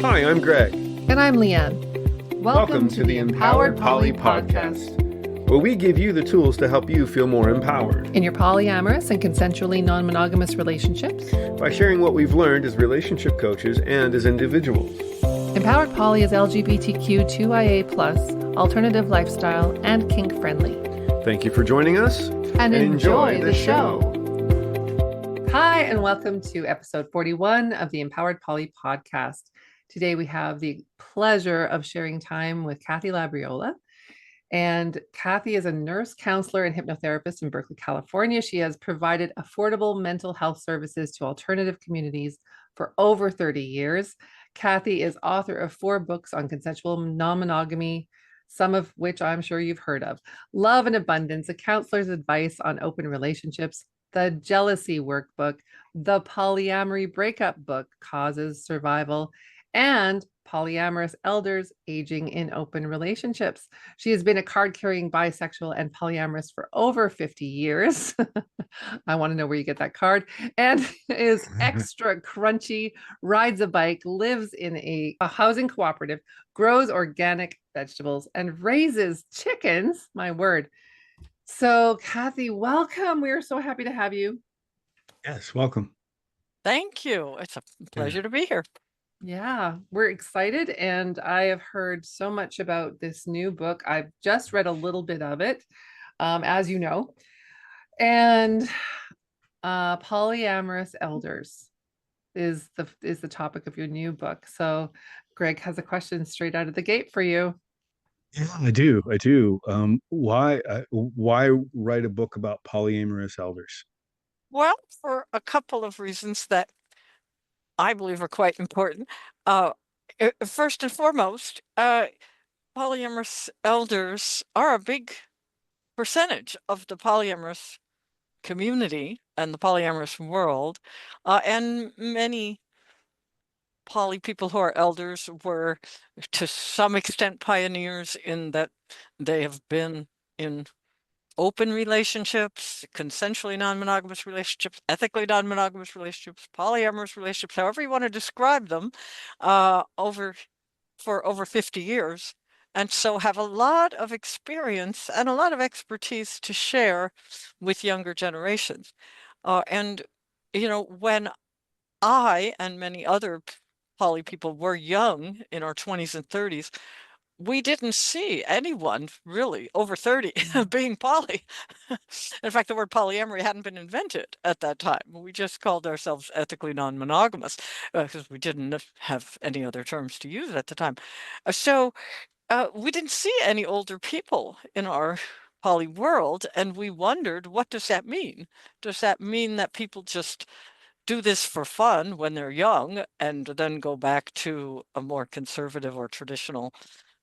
Hi, I'm Greg. And I'm Leanne. Welcome to the Empowered Poly podcast, where we give you the tools to help you feel more empowered in your polyamorous and consensually non-monogamous relationships by sharing what we've learned as relationship coaches and as individuals. Empowered Poly is LGBTQ2IA+, alternative lifestyle, and kink-friendly. Thank you for joining us, and enjoy the show. Hi, and welcome to episode 41 of the Empowered Poly podcast. Today we have the pleasure of sharing time with Kathy Labriola. And Kathy is a nurse, counselor, and hypnotherapist in Berkeley, California. She has provided affordable mental health services to alternative communities for over 30 years. Kathy is author of 4 books on consensual non-monogamy, some of which I'm sure you've heard of. Love and Abundance, a counselor's advice on open relationships, the Jealousy Workbook, the Polyamory Breakup Book, Causes, Survival, and Polyamorous Elders, Aging in Open Relationships. She has been a card-carrying bisexual and polyamorous for over 50 years. I want to know where you get that card. And is extra crunchy, rides a bike, lives in a housing cooperative, grows organic vegetables, and raises chickens. My word. So, Kathy, welcome. We are so happy to have you. Yes, welcome. Thank you. It's a pleasure to be here. Yeah, we're excited. And I have heard so much about this new book. I've just read a little bit of it, as you know. And Polyamorous Elders is the topic of your new book. So Greg has a question straight out of the gate for you. Yeah, I do. Why write a book about polyamorous elders? Well, for a couple of reasons that I believe are quite important. First and foremost, polyamorous elders are a big percentage of the polyamorous community and the polyamorous world, and many poly people who are elders were to some extent pioneers in that they have been in open relationships, consensually non-monogamous relationships, ethically non-monogamous relationships, polyamorous relationships, however you want to describe them, for over 50 years. And so have a lot of experience and a lot of expertise to share with younger generations. And, you know, when I and many other poly people were young in our 20s and 30s, we didn't see anyone really over 30 being poly. In fact, the word polyamory hadn't been invented at that time. We just called ourselves ethically non-monogamous because we didn't have any other terms to use at the time. So we didn't see any older people in our poly world, and we wondered, what does that mean? Does that mean that people just do this for fun when they're young and then go back to a more conservative or traditional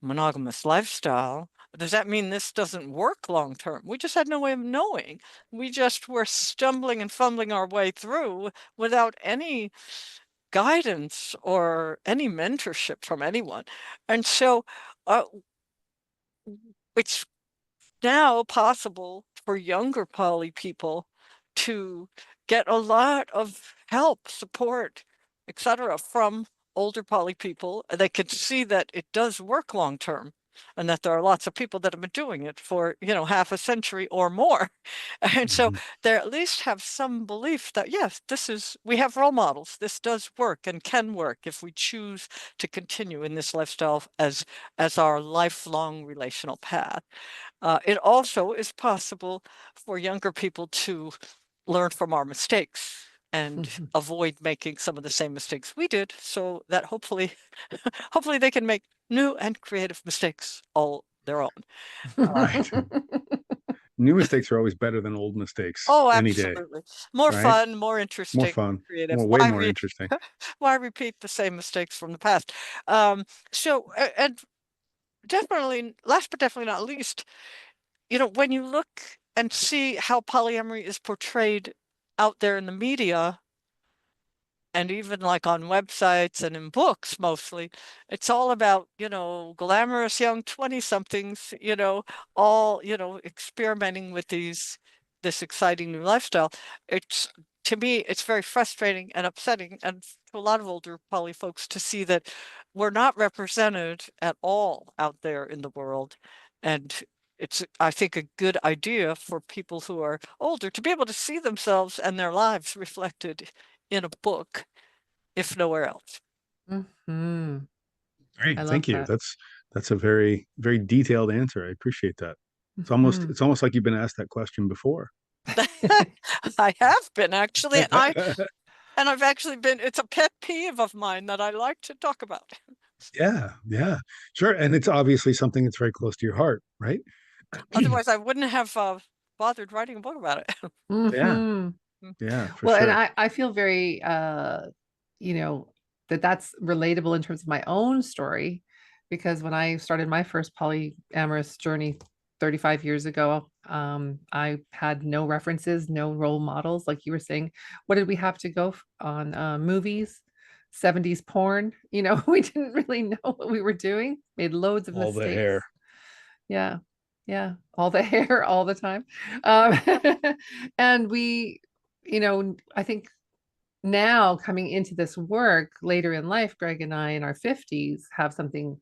monogamous lifestyle? Does that mean this doesn't work long term? We just had no way of knowing. We just were stumbling and fumbling our way through without any guidance or any mentorship from anyone. And so it's now possible for younger poly people to get a lot of help, support, etc., from older poly people. They can see that it does work long term and that there are lots of people that have been doing it for, half a century or more. And so they at least have some belief that, yes, we have role models. This does work and can work if we choose to continue in this lifestyle as our lifelong relational path. It also is possible for younger people to learn from our mistakes and avoid making some of the same mistakes we did, so that hopefully they can make new and creative mistakes all their own. Right. New mistakes are always better than old mistakes. Oh, any day. absolutely. More right? fun, more interesting, More fun, creative. way more interesting. Why repeat the same mistakes from the past? So, and definitely, last but definitely not least, when you look and see how polyamory is portrayed out there in the media, and even like on websites and in books mostly, it's all about, glamorous young 20-somethings, all, experimenting with this exciting new lifestyle. It's to me, it's very frustrating and upsetting, and to a lot of older poly folks, to see that we're not represented at all out there in the world. And it's, I think, a good idea for people who are older to be able to see themselves and their lives reflected in a book, if nowhere else. Hmm. I Great, love thank you. that. That's a very, very detailed answer. I appreciate that. Mhm. It's almost like you've been asked that question before. I have been, actually, and I've actually been, it's a pet peeve of mine that I like to talk about. Yeah, yeah, sure. And it's obviously something that's very close to your heart, right? Otherwise, I wouldn't have bothered writing a book about it. Yeah, Mhm. yeah, for Well, and sure. I feel very you know, that's relatable in terms of my own story, because when I started my first polyamorous journey 35 years ago, I had no references, no role models, like you were saying. What did we have to go on? Movies, 70s porn, we didn't really know what we were doing, made loads of All the mistakes. hair. Yeah. Yeah. All the hair all the time. Um, and I think now coming into this work later in life, Greg and I in our 50s have something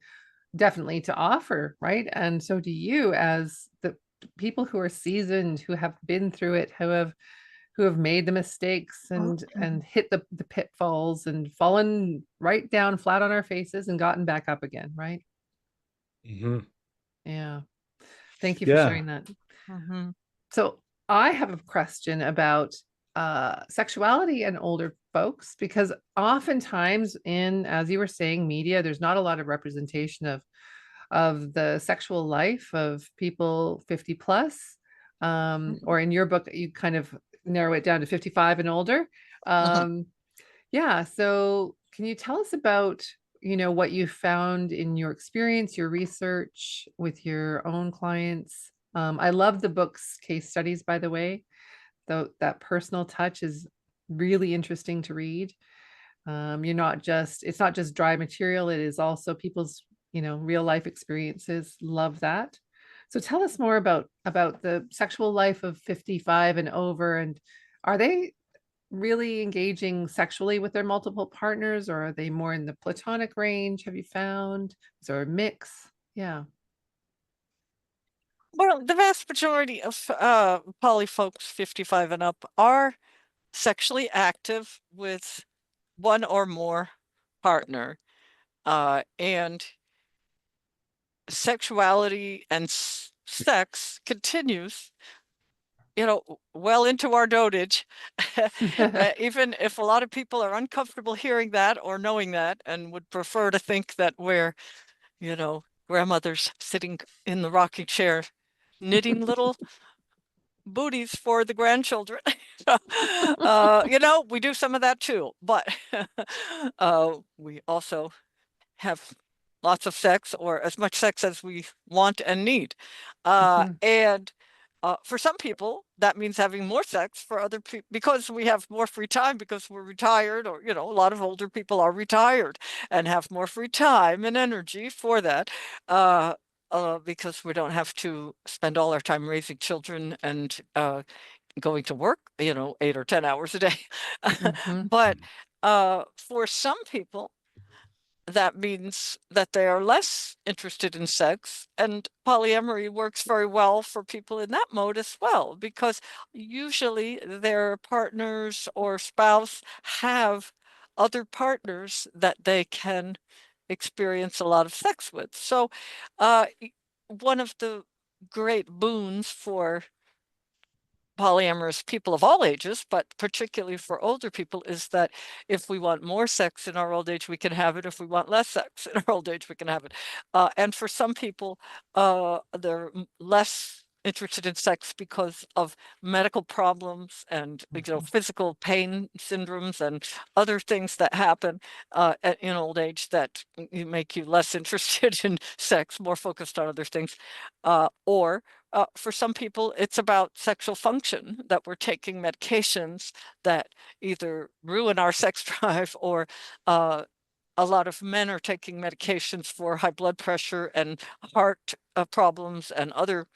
definitely to offer, right? And so do you, as the people who are seasoned, who have been through it, who have made the mistakes and hit the pitfalls and fallen right down flat on our faces and gotten back up again, right? Hmm. Yeah. Thank you for Yeah. sharing that. Mhm. So I have a question about sexuality and older folks, because oftentimes in, as you were saying, media, there's not a lot of representation of the sexual life of people 50 plus. Or in your book, you kind of narrow it down to 55 and older. Mhm. Um, yeah. So can you tell us about, what you found in your experience, your research with your own clients? I love the book's case studies, by the way, though that personal touch is really interesting to read. It's not just dry material. It is also people's, real life experiences. Love that. So tell us more about the sexual life of 55 and over. And are they really engaging sexually with their multiple partners, or are they more in the platonic range? Have you found? Is there a mix? Yeah. Well, the vast majority of poly folks 55 and up are sexually active with one or more partner. And sexuality and sex continues, well into our dotage. Even if a lot of people are uncomfortable hearing that or knowing that and would prefer to think that we're, grandmothers sitting in the rocking chair knitting little booties for the grandchildren. We do some of that too, but we also have lots of sex, or as much sex as we want and need. Mhm. And for some people, that means having more sex. For other people, because we have more free time because we're retired, or, a lot of older people are retired and have more free time and energy for that. Because we don't have to spend all our time raising children and going to work, 8 or 10 hours a day. Mhm. But for some people, that means that they are less interested in sex, and polyamory works very well for people in that mode as well, because usually their partners or spouse have other partners that they can experience a lot of sex with. So one of the great boons for polyamorous people of all ages, but particularly for older people, is that if we want more sex in our old age, we can have it. If we want less sex in our old age, we can have it. And for some people, they're less interested in sex because of medical problems and physical pain syndromes and other things that happen in old age that make you less interested in sex, more focused on other things. Or for some people, it's about sexual function, that we're taking medications that either ruin our sex drive, or a lot of men are taking medications for high blood pressure and heart problems and other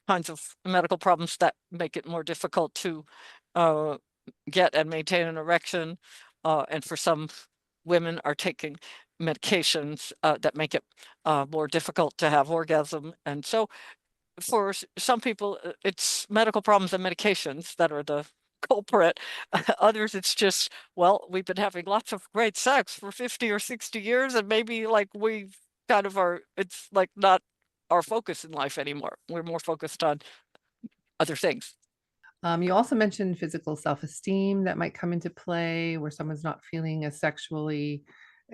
kinds of medical problems that make it more difficult to get and maintain an erection, and for some women are taking medications that make it more difficult to have orgasm. And so for some people, it's medical problems and medications that are the culprit. Others, it's just, well, we've been having lots of great sex for 50 or 60 years, and maybe like we've kind of it's like not our focus in life anymore. We're more focused on other things. You also mentioned physical self-esteem that might come into play where someone's not feeling as sexually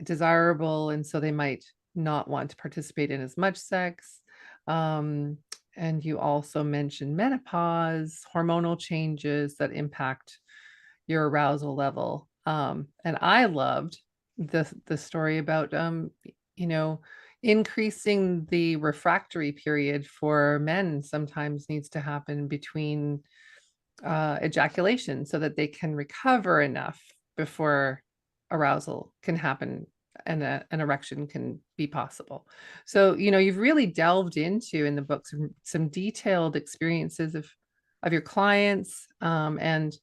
desirable, and so they might not want to participate in as much sex. Um, and you also mentioned menopause, hormonal changes that impact your arousal level. And I loved the story about you know, increasing the refractory period for men sometimes needs to happen between ejaculation so that they can recover enough before arousal can happen and an erection can be possible. So, you've really delved into in the book some detailed experiences of your clients, and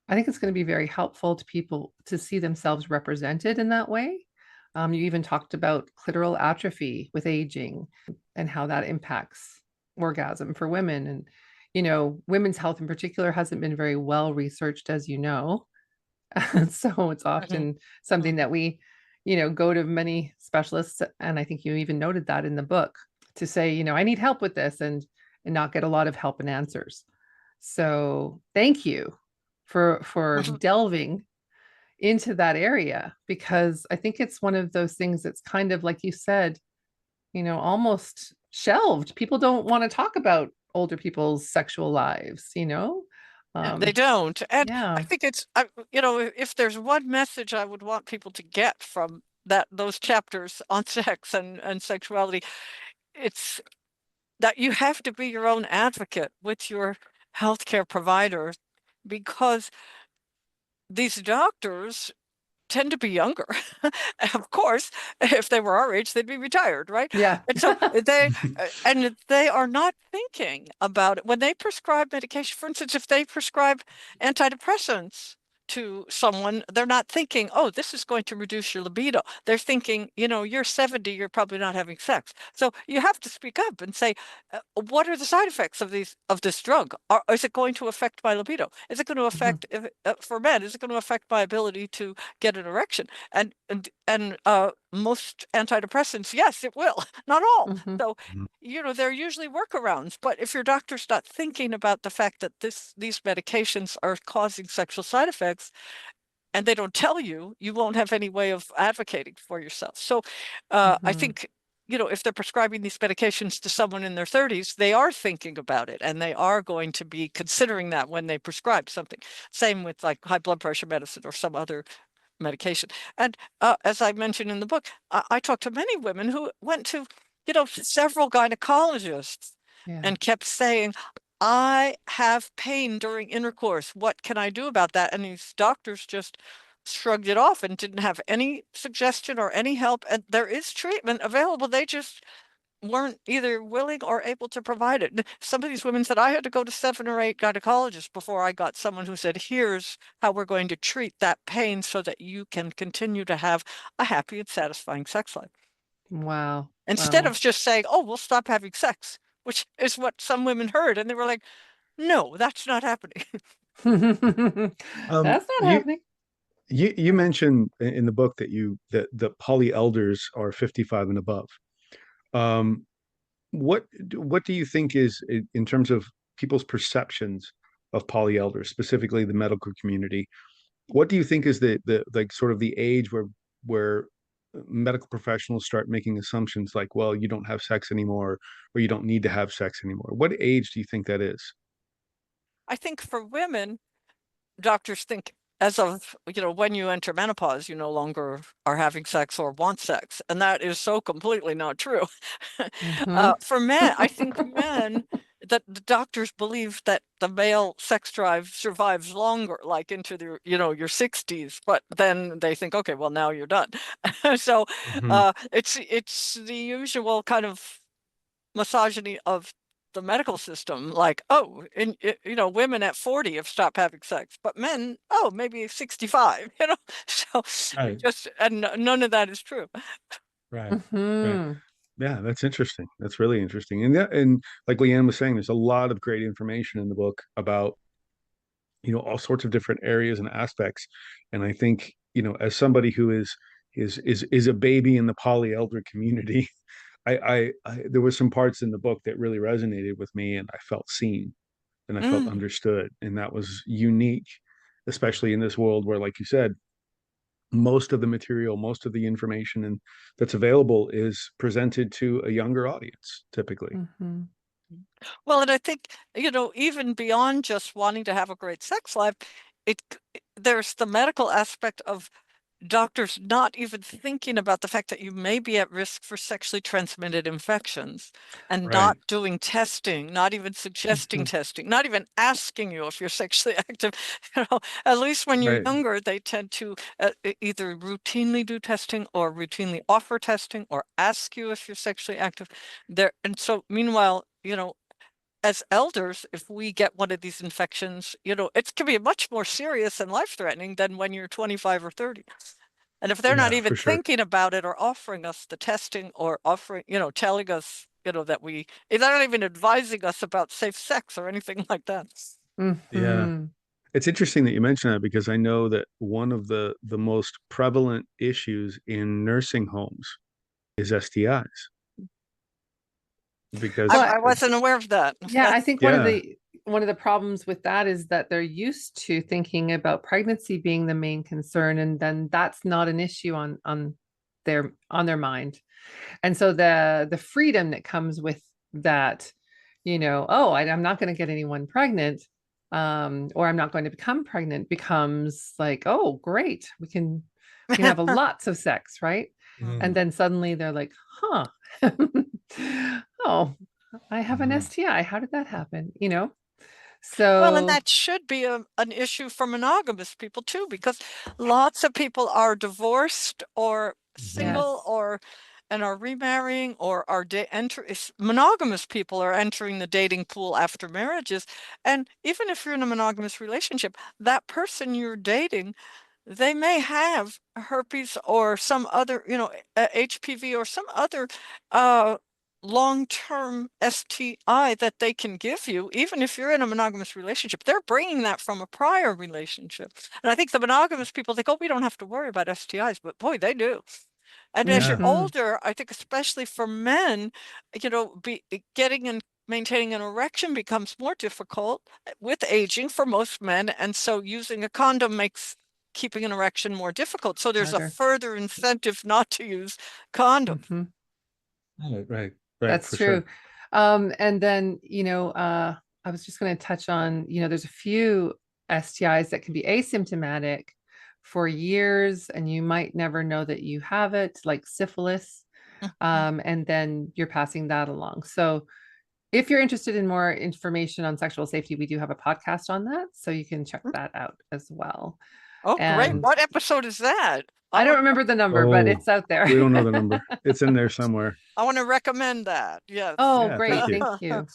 I think it's going to be very helpful to people to see themselves represented in that way. You even talked about clitoral atrophy with aging and how that impacts orgasm for women. And, women's health in particular hasn't been very well researched, as you know. So it's Mhm. often something that we, go to many specialists. And I think you even noted that in the book to say, I need help with this and not get a lot of help and answers. So thank you for delving into that area, because I think it's one of those things that's kind of like you said, almost shelved. People don't want to talk about older people's sexual lives. They Um, don't. And I yeah. think if there's one message I would want people to get from those chapters on sex and sexuality, it's that you have to be your own advocate with your healthcare provider, because these doctors tend to be younger. Of course, if they were our age, they'd be retired, right? Yeah. And so they are not thinking about it when they prescribe medication. For instance, if they prescribe antidepressants to someone, they're not thinking, oh, this is going to reduce your libido. They're thinking, you're 70, you're probably not having sex. So you have to speak up and say, what are the side effects of this drug? Is it going to affect my libido? Is it going to Mhm. affect, for men, is it going to affect my ability to get an erection? And most antidepressants, yes, it will. Not all. Mhm. So, there are usually workarounds. But if your doctor's not thinking about the fact that these medications are causing sexual side effects, and they don't tell you, you won't have any way of advocating for yourself. So, I Mhm. think, if they're prescribing these medications to someone in their 30s, they are thinking about it, and they are going to be considering that when they prescribe something. Same with like high blood pressure medicine or some other medication. And as I mentioned in the book, I talked to many women who went to, several gynecologists Yeah. and kept saying, I have pain during intercourse. What can I do about that? And these doctors just shrugged it off and didn't have any suggestion or any help. And there is treatment available. They just weren't either willing or able to provide it. Some of these women said, I had to go to 7 or 8 gynecologists before I got someone who said, here's how we're going to treat that pain so that you can continue to have a happy and satisfying sex life. Wow. Instead Wow. of just saying, oh, we'll stop having sex, which is what some women heard. And they were like, no, that's not happening. That's not You happening. you mentioned in the book that the poly elders are 55 and above. Um, what do you think is in terms of people's perceptions of poly elders, specifically the medical community? What do you think is the like sort of the age where medical professionals start making assumptions like, well, you don't have sex anymore, or you don't need to have sex anymore? What age do you think that is? I think for women, doctors think as of, when you enter menopause, you no longer are having sex or want sex. And that is so completely not true. Mhm. For men, I think men, that the doctors believe that the male sex drive survives longer, like into your 60s, but then they think, okay, well, now you're done. So Hmm. it's the usual kind of misogyny of the medical system, like, oh, and women at 40 have stopped having sex, but men, oh, maybe 65, so Right. and none of that is true. Right. Right. Hmm. Yeah, that's interesting. That's really interesting. And yeah, and like Leanne was saying, there's a lot of great information in the book about, all sorts of different areas and aspects. And I think, as somebody who is a baby in the poly elder community, there were some parts in the book that really resonated with me, and I felt seen and I felt Mm. understood. And that was unique, especially in this world where, like you said, most of the material, most of the information that's available is presented to a younger audience, typically. Hmm. Well, and I think, even beyond just wanting to have a great sex life, it there's the medical aspect of doctors not even thinking about the fact that you may be at risk for sexually transmitted infections and Right. not doing testing, not even suggesting Hmm. testing, not even asking you if you're sexually active. At least when you're Right. younger, they tend to either routinely do testing or routinely offer testing or ask you if you're sexually active there. And so meanwhile, as elders, if we get one of these infections, it can be much more serious and life-threatening than when you're 25 or 30. And if they're not Yeah, even for sure. thinking about it or offering us the testing or offering, telling us, that if they're not even advising us about safe sex or anything like that. Yeah. Hmm. It's interesting that you mention that, because I know that one of the most prevalent issues in nursing homes is STIs, I, because Well, I wasn't aware of that. yeah, I think yeah, one of the problems with that is that they're used to thinking about pregnancy being the main concern, and then that's not an issue on their mind. And so the freedom that comes with that, oh, I'm not going to get anyone pregnant, or I'm not going to become pregnant, becomes like, oh, great, we can have a lots of sex, right? And Mm, then suddenly they're like, huh, oh, I have an mhm. STI. How did that happen? Well, and So that should be an issue for monogamous people too, because lots of people are divorced or Mhm. single yes, or and are remarrying or are monogamous people are entering the dating pool after marriages. And even if you're in a monogamous relationship, that person you're dating, they may have herpes or some other, HPV or some other uh, long-term STI that they can give you, even if you're in a monogamous relationship. They're bringing that from a prior relationship. And I think the monogamous people think, oh, we don't have to worry about STIs, but boy, they do. And as you're Yeah, hmm older, I think especially for men, getting and maintaining an erection becomes more difficult with aging for most men. And so using a condom makes keeping an erection more difficult. So there's a harder. further incentive not to use condoms. Hmm. right, right, right, That's for true. sure. And then, I was just going to touch on, there's a few STIs that can be asymptomatic for years, and you might never know that you have it, like syphilis. Mhm. And then you're passing that along. So if you're interested in more information on sexual safety, we do have a podcast on that. So you can check that out as well. Oh, great. And What episode is that? I I don't want remember the number, but Oh, it's out there. we don't know the number. It's in there somewhere. I want to recommend that. Yes. Oh, Yeah, thank great. you. Thank you.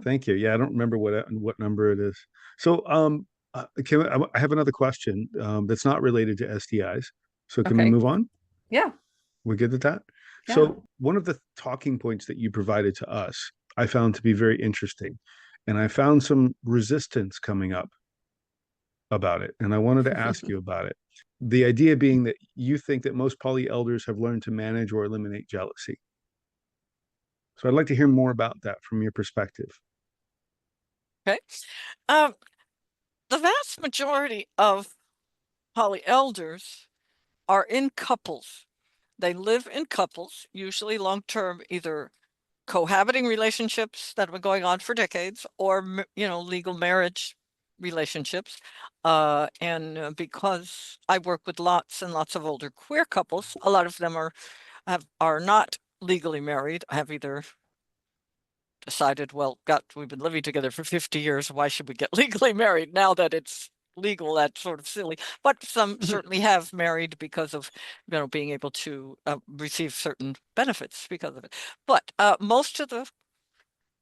Thank you. Yeah, I don't remember what number it is. So, I have another question that's not related to STIs. So, can we Okay. move on? Yeah. We're good at that. Yeah. So, one of the talking points that you provided to us, I found to be very interesting, and I found some resistance coming up about it, and I wanted to ask you about it. The idea being that you think that most poly elders have learned to manage or eliminate jealousy. So, I'd like to hear more about that from your perspective. Okay. Um, the vast majority of poly elders are in couples. They live in couples, usually long-term, either cohabiting relationships that have been going on for decades or, legal marriage relationships. And because I work with lots and lots of older queer couples, a lot of them are not legally married, have either decided, well, we've been living together for 50 years. Why should we get legally married now that it's legal? That's sort of silly. But some certainly have married because of, being able to receive certain benefits because of it. But most of the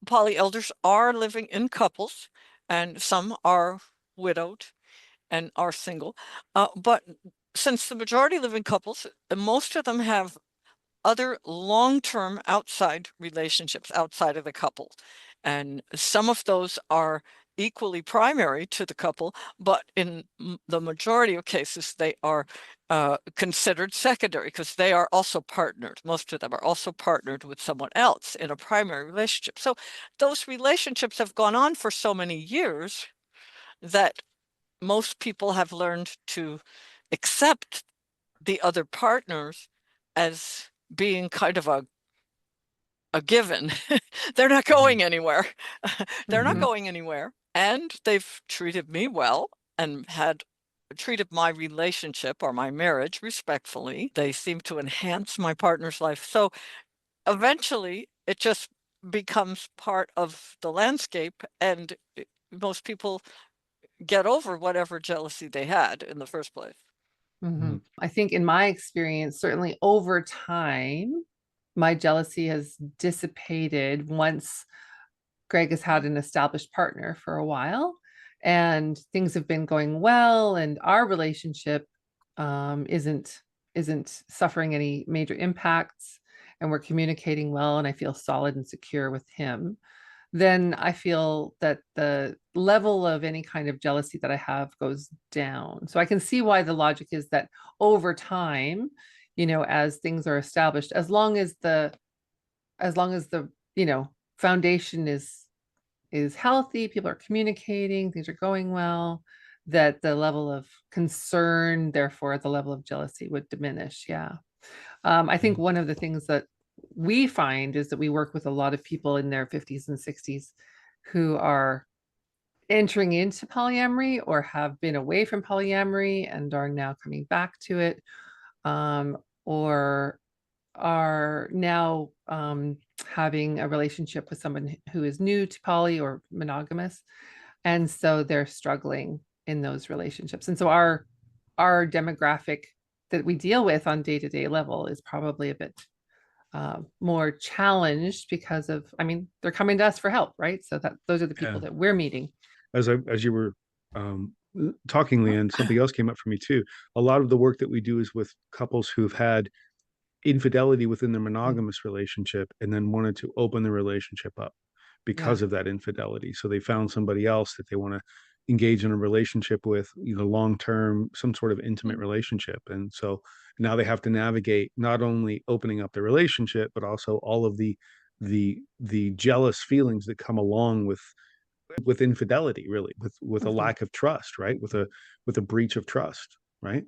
poly elders are living in couples, and some are widowed and are single. But since the majority live in couples, most of them have other long-term outside relationships outside of the couple. And some of those are equally primary to the couple, but in the majority of cases, they are considered secondary because they are also partnered. Most of them are also partnered with someone else in a primary relationship. So those relationships have gone on for so many years that most people have learned to accept the other partners as being kind of a given. They're not going anywhere. They're not Mhm. going anywhere. And they've treated me well and had treated my relationship or my marriage respectfully. They seem to enhance my partner's life. So eventually it just becomes part of the landscape, and most people get over whatever jealousy they had in the first place. Mhm. I think in my experience, certainly over time, my jealousy has dissipated once Greg has had an established partner for a while and things have been going well, and our relationship isn't suffering any major impacts, and we're communicating well, and I feel solid and secure with him. Then I feel that the level of any kind of jealousy that I have goes down. So I can see why the logic is that over time, as things are established, as long as the foundation is healthy, people are communicating, things are going well, that the level of concern, therefore the level of jealousy would diminish. Yeah. I think one of the things that we find is that we work with a lot of people in their 50s and 60s who are entering into polyamory or have been away from polyamory and are now coming back to it, or are now having a relationship with someone who is new to poly or monogamous. And so they're struggling in those relationships. And so our demographic that we deal with on day-to-day level is probably a bit more challenged because of, they're coming to us for help, right? So that those are the people Yeah. that we're meeting. As you were um, talking, Leanne, something else came up for me too. A lot of the work that we do is with couples who've had infidelity within their monogamous relationship and then wanted to open the relationship up Yeah. because of that infidelity. So they found somebody else that they want to engage in a relationship with, long term, some sort of intimate relationship. And so now they have to navigate not only opening up the relationship, but also all of the jealous feelings that come along with infidelity, really, with a Mhm. lack of trust, right? With a breach of trust, right?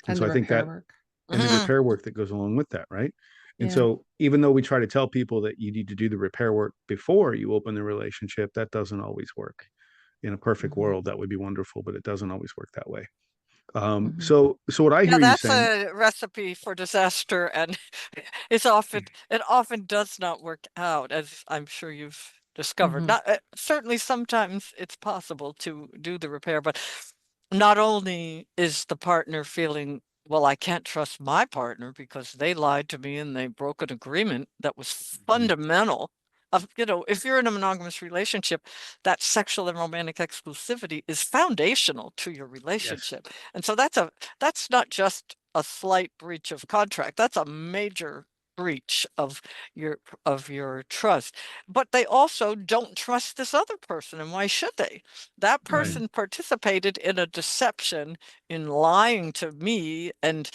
And And so the I think repair that, work. and the Mhm. repair work that goes along with that, right? And Yeah. so even though we try to tell people that you need to do the repair work before you open the relationship, that doesn't always work. In a perfect Mhm. world, that would be wonderful, but it doesn't always work that way. Um, Mhm. so so what I Yeah, hear you that's saying, a recipe for disaster, and it often does not work out, as I'm sure you've discovered. Mhm. Not certainly sometimes it's possible to do the repair, but not only is the partner feeling, well, I can't trust my partner because they lied to me and they broke an agreement that was fundamental. If you're in a monogamous relationship, that sexual and romantic exclusivity is foundational to your yes, relationship. And so that's not just a slight breach of contract. That's a major breach of your trust. But they also don't trust this other person, and why should they? That right, person participated in a deception, in lying to me and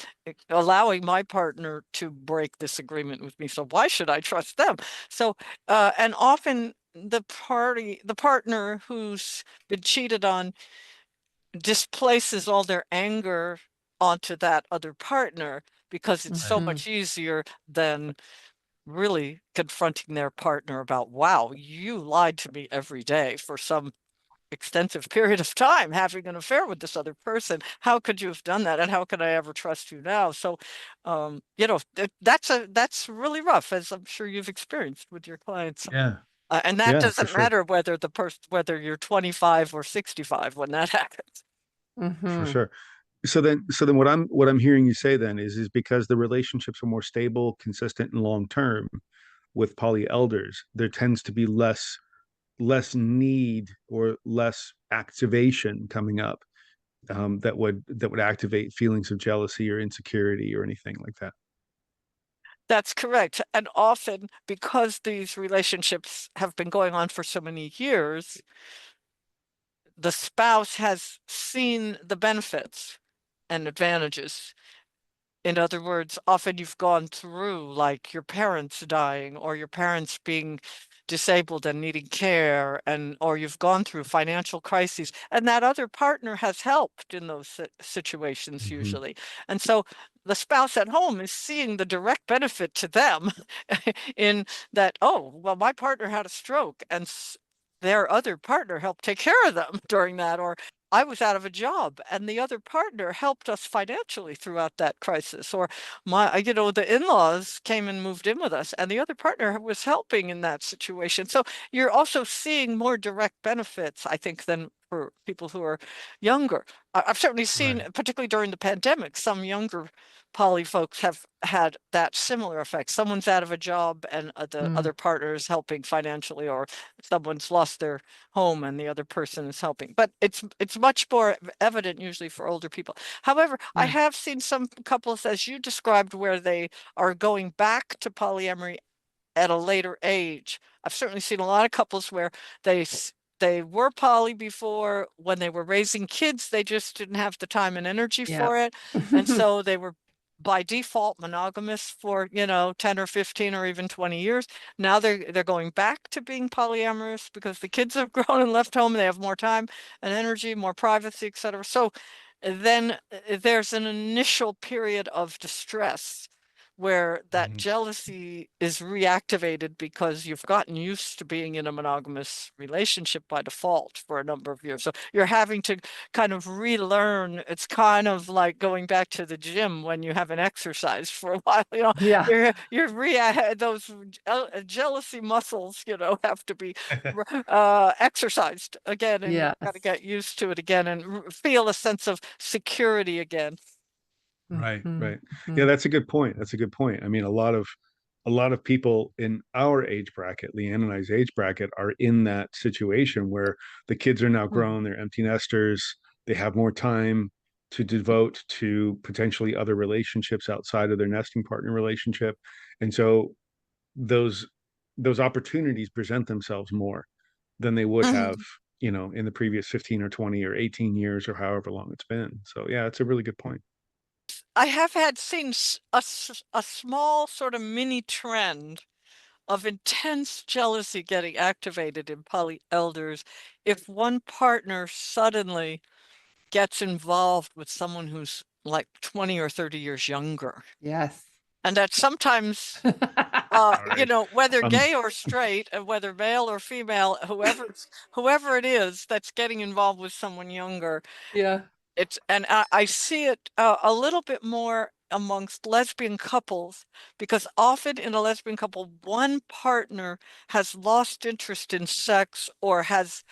allowing my partner to break this agreement with me. So why should I trust them? So and often the partner who's been cheated on displaces all their anger onto that other partner because it's right, so Mhm. much easier than really confronting their partner about, wow, you lied to me every day for some extensive period of time, having an affair with this other person. How could you have done that? And how could I ever trust you now? So, that's really rough, as I'm sure you've experienced with your clients. yeah, And that yeah, for doesn't sure, matter whether you're 25 or 65 when that happens. for Mhm. sure. So then what I'm hearing you say then is because the relationships are more stable, consistent, and long term with poly elders, there tends to be less less need or less activation coming up, that would activate feelings of jealousy or insecurity or anything like that. That's correct. And often, because these relationships have been going on for so many years, the spouse has seen the benefits and advantages. In other words, often you've gone through like your parents dying or your parents being disabled and needing care, and or you've gone through financial crises, and that other partner has helped in those situations Mm-hmm. usually. And so the spouse at home is seeing the direct benefit to them in that, oh, well, my partner had a stroke and their other partner helped take care of them during that, or I was out of a job and the other partner helped us financially throughout that crisis. Or the in-laws came and moved in with us and the other partner was helping in that situation. So you're also seeing more direct benefits, I think, than for people who are younger. I've certainly seen, Right. particularly during the pandemic, some younger poly folks have had that similar effect. Someone's out of a job and the Mm, other partner is helping financially, or someone's lost their home and the other person is helping. But it's much more evident usually for older people. However, I yeah. have seen some couples, as you described, where they are going back to polyamory at a later age. I've certainly seen a lot of couples where they were poly before. When they were raising kids, they just didn't have the time and energy Yeah. for it. And so they were by default monogamous for, 10 or 15 or even 20 years. Now they're going back to being polyamorous because the kids have grown and left home and they have more time and energy, more privacy, etc. So then there's an initial period of distress where that Mhm. jealousy is reactivated because you've gotten used to being in a monogamous relationship by default for a number of years. So you're having to kind of relearn. It's kind of like going back to the gym when you haven't exercised for a while. Yeah. Those jealousy muscles, have to be exercised again, and you've got to Yes. get used to it again and feel a sense of security again. Right, Mhm, right. Yeah, mhm, that's a good point. That's a good point. I mean, a lot of people in our age bracket, Leanne and I's age bracket, are in that situation where the kids are now mhm. grown, they're empty nesters, they have more time to devote to potentially other relationships outside of their nesting partner relationship. And so those those opportunities present themselves more than they would have, in the previous 15 or 20 or 18 years or however long it's been. So yeah, it's a really good point. I have had seen a small sort of mini trend of intense jealousy getting activated in poly elders if one partner suddenly gets involved with someone who's like 20 or 30 years younger. Yes. And that sometimes, All right. whether Um, gay or straight, and whether male or female, whoever it is that's getting involved with someone younger, Yeah. I see it a little bit more amongst lesbian couples, because often in a lesbian couple, one partner has lost interest in sex or has,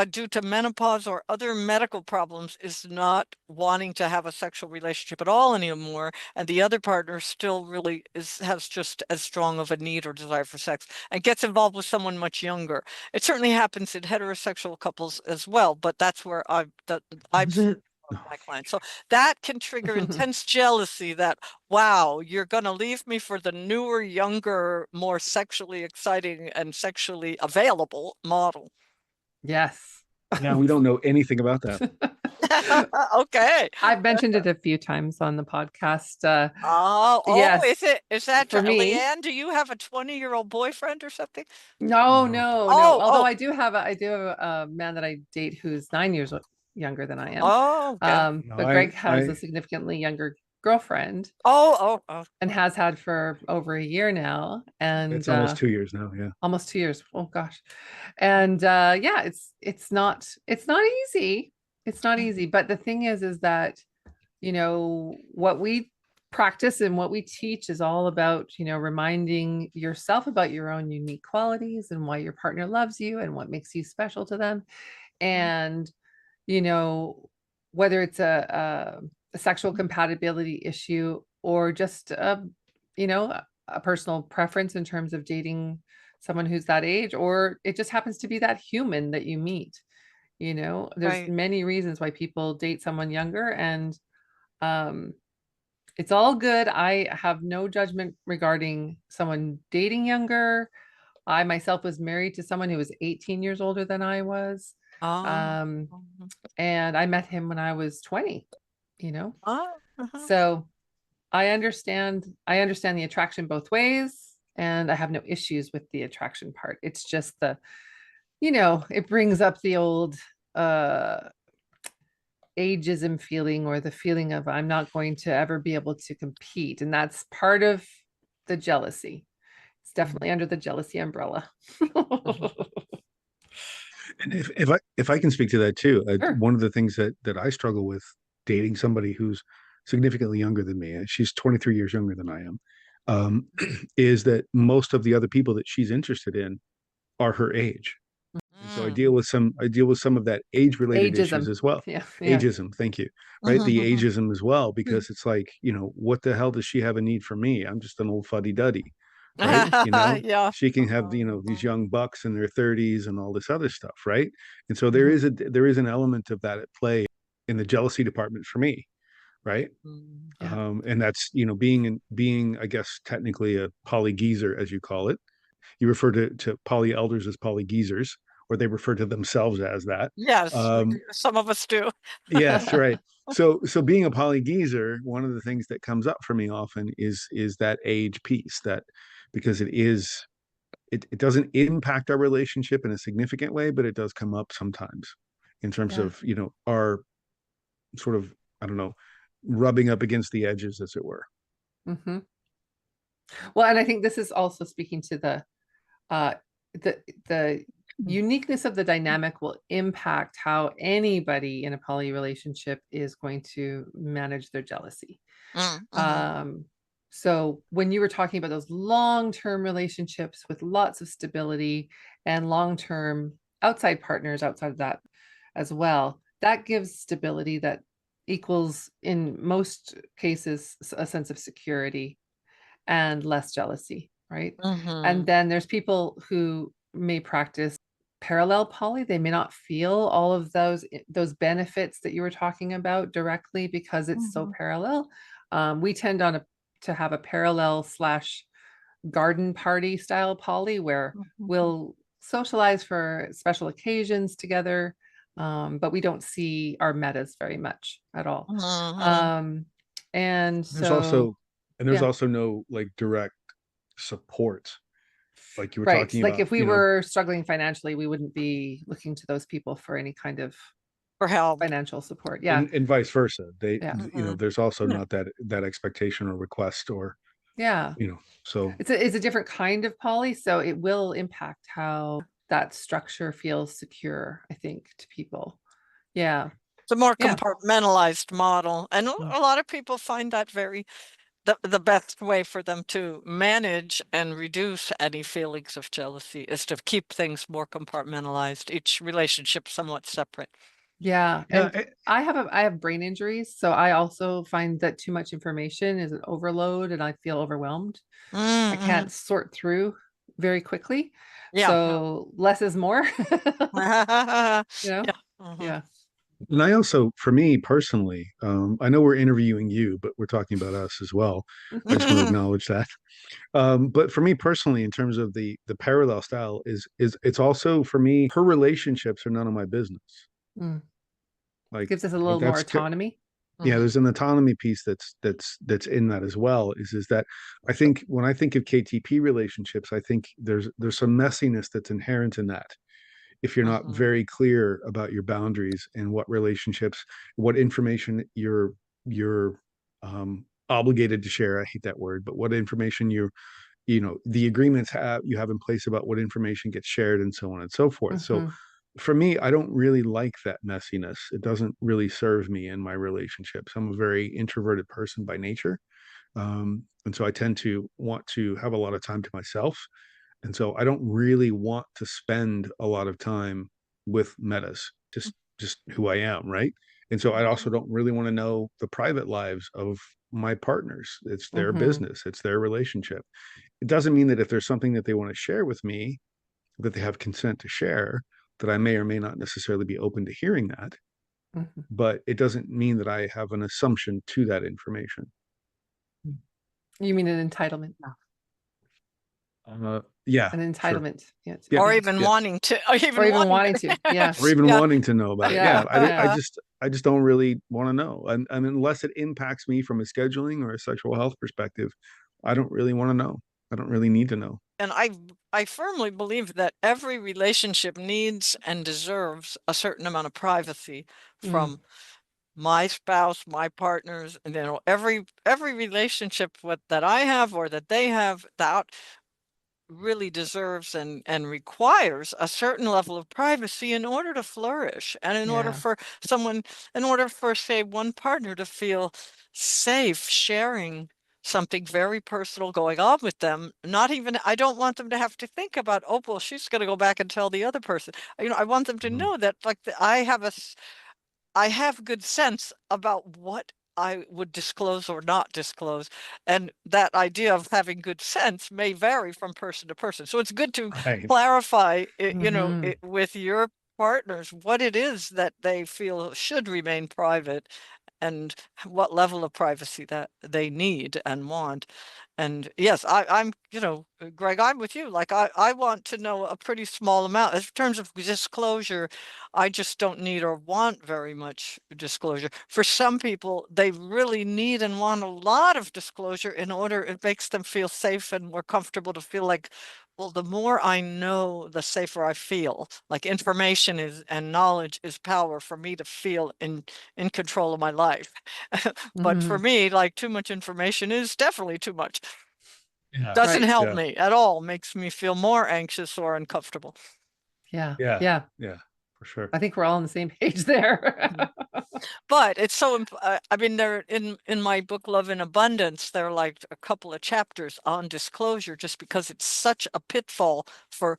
due to menopause or other medical problems, is not wanting to have a sexual relationship at all anymore, and the other partner still really has just as strong of a need or desire for sex and gets involved with someone much younger. It certainly happens in heterosexual couples as well, but that's where I've does seen it? of my clients. So that can trigger intense jealousy that, wow, you're going to leave me for the newer, younger, more sexually exciting and sexually available model. Yes. Yeah, we don't know anything about that. Okay. I've mentioned it a few times on the podcast. Is Yes, it, is that for me. Leanne? Do you have a 20-year-old boyfriend or something? No, No. no, no. Oh, Although oh, I do have a man that I date who's 9 years younger than I am. okay. No, But Greg has a significantly younger girlfriend Oh. and has had for over a year now, and it's almost 2 years now. Yeah. almost 2 years. Oh gosh. And yeah, it's not easy. It's not easy. But the thing is that, what we practice and what we teach is all about, reminding yourself about your own unique qualities and why your partner loves you and what makes you special to them. And, you know, whether it's a sexual compatibility issue or just, a personal preference in terms of dating someone who's that age, or it just happens to be that human that you meet. There's Right. many reasons why people date someone younger, and um, it's all good. I have no judgment regarding someone dating younger. I myself was married to someone who was 18 years older than I was. Oh. Um, Mhm. and I met him when I was 20, you know. Oh, uh-huh. So I understand the attraction both ways, and I have no issues with the attraction part. It's just it brings up the old uh ageism feeling, or the feeling of I'm not going to ever be able to compete. And that's part of the jealousy. It's definitely under the jealousy umbrella. And if I can speak to that too, Sure. one of the things that I struggle with dating somebody who's significantly younger than me, and she's 23 years younger than I am, is that most of the other people that she's interested in are her age. And so Mm. I deal with some of that age related issues Ageism. as well. Yeah. Yeah. Ageism, thank you. Right? The Mhm. ageism as well, because it's like, what the hell does she have a need for me? I'm just an old fuddy duddy, right? Yeah. She can have, these Mhm. young bucks in their 30s and all this other stuff, right? And so Mhm. there is an element of that at play in the jealousy department for me, right? Yeah. And that's, being, I guess, technically a poly geezer, as you call it. You refer to poly elders as poly geezers, or they refer to themselves as that. Yes, Um, some of us do. yes, right. So being a poly geezer, one of the things that comes up for me often is that age piece, that because it doesn't impact our relationship in a significant way, but it does come up sometimes in terms Yeah. of, our sort of, I don't know, rubbing up against the edges, as it were. Hmm. Well, and I think this is also speaking to uh the uniqueness of the dynamic will impact how anybody in a poly relationship is going to manage their jealousy. Mm-hmm. Um, so when you were talking about those long-term relationships with lots of stability and long-term outside partners outside of that as well, that gives stability that equals, in most cases, a sense of security and less jealousy, right? And Mm-hmm. then there's people who may practice parallel poly. They may not feel all of those benefits that you were talking about directly because it's so Mm-hmm. parallel. We tend to have a parallel slash garden party style poly where Mm-hmm. we'll socialize for special occasions together, but we don't see our metas very much at all. Mm-hmm. Um, and There's so, also and there's yeah. also no like direct support, like you were Right. talking Like about, if we were struggling financially, we wouldn't be looking to those people for any kind of For help. financial support. Yeah. and vice versa. Yeah. Mm-hmm. There's also Yeah. not that expectation or request, or Yeah. so It's a different kind of poly, so it will impact how that structure feels secure, I think, to people. Yeah. It's a more Yeah. compartmentalized model, and Mm. a lot of people find that very the best way for them to manage and reduce any feelings of jealousy is to keep things more compartmentalized, each relationship somewhat separate. Yeah. yeah. And I have brain injuries, so I also find that too much information is an overload and I feel overwhelmed. I Mm-hmm. can't sort through very quickly. Yeah. Yeah. So less is more. You know? Yeah. Mm-hmm. Yeah. And I also, for me personally, I know we're interviewing you, but we're talking about us as well. I just want to acknowledge that. But for me personally, in terms of the parallel style, is it's also for me, her relationships are none of my business. Mm. Like Gives us a like little more that's autonomy. yeah, Mm-hmm. there's an autonomy piece that's in that as well. Is that I think when I think of KTP relationships, I think there's some messiness that's inherent in that. If you're not Mm-hmm. very clear about your boundaries and what relationships, what information you're obligated to share. I hate that word, but what information the agreements you have in place about what information gets shared and so on and so forth. So Hmm. for me, I don't really like that messiness. It doesn't really serve me in my relationships. I'm a very introverted person by nature. And so I tend to want to have a lot of time to myself. And so I don't really want to spend a lot of time with metas, just who I am, right? And so I also don't really want to know the private lives of my partners. It's their business, it's their relationship. It doesn't mean that if there's something that they want to share with me, that they have consent to share, that I may or may not necessarily be open to hearing that. Mhm. But it doesn't mean that I have an assumption to that information. You mean an entitlement? Yeah, An sure. entitlement. Yeah. Yep. Or Yeah. even Yep. wanting to, or Or even even wanting wanting to. it. Yeah. Or even Yeah. wanting to know about it. Yeah. Yeah, Yeah. I just don't really want to know, and unless it impacts me from a scheduling or a sexual health perspective, I don't really want to know. I don't really need to know. And I firmly believe that every relationship needs and deserves a certain amount of privacy Mm. from my spouse, my partners, and every relationship that I have or that they have, that really deserves and requires a certain level of privacy in order to flourish, and in order Yeah. for someone, in order for, say, one partner to feel safe sharing something very personal going on with them. Not even, I don't want them to have to think about, oh, well, she's going to go back and tell the other person. I want them to Mhm. know that, like, I have good sense about what I would disclose or not disclose. And that idea of having good sense may vary from person to person. So it's good to Right. clarify it, Hmm. with your partners what it is that they feel should remain private, and what level of privacy that they need and want. And yes, I'm, Greg, I'm with you. Like, I want to know a pretty small amount. In terms of disclosure, I just don't need or want very much disclosure. For some people, they really need and want a lot of disclosure in order, it makes them feel safe and more comfortable to feel like, well, the more I know, the safer I feel. Like, information is, and knowledge is power for me to feel in control of my life. But for Hmm. me, like, too much information is definitely too much. Yeah. Doesn't Right. help Yeah. me at all, makes me feel more anxious or uncomfortable. Yeah. Yeah. Yeah. Yeah. For sure. I think we're all on the same page there. Mhm. But it's so I mean, there in my book Love in Abundance, there are like a couple of chapters on disclosure, just because it's such a pitfall for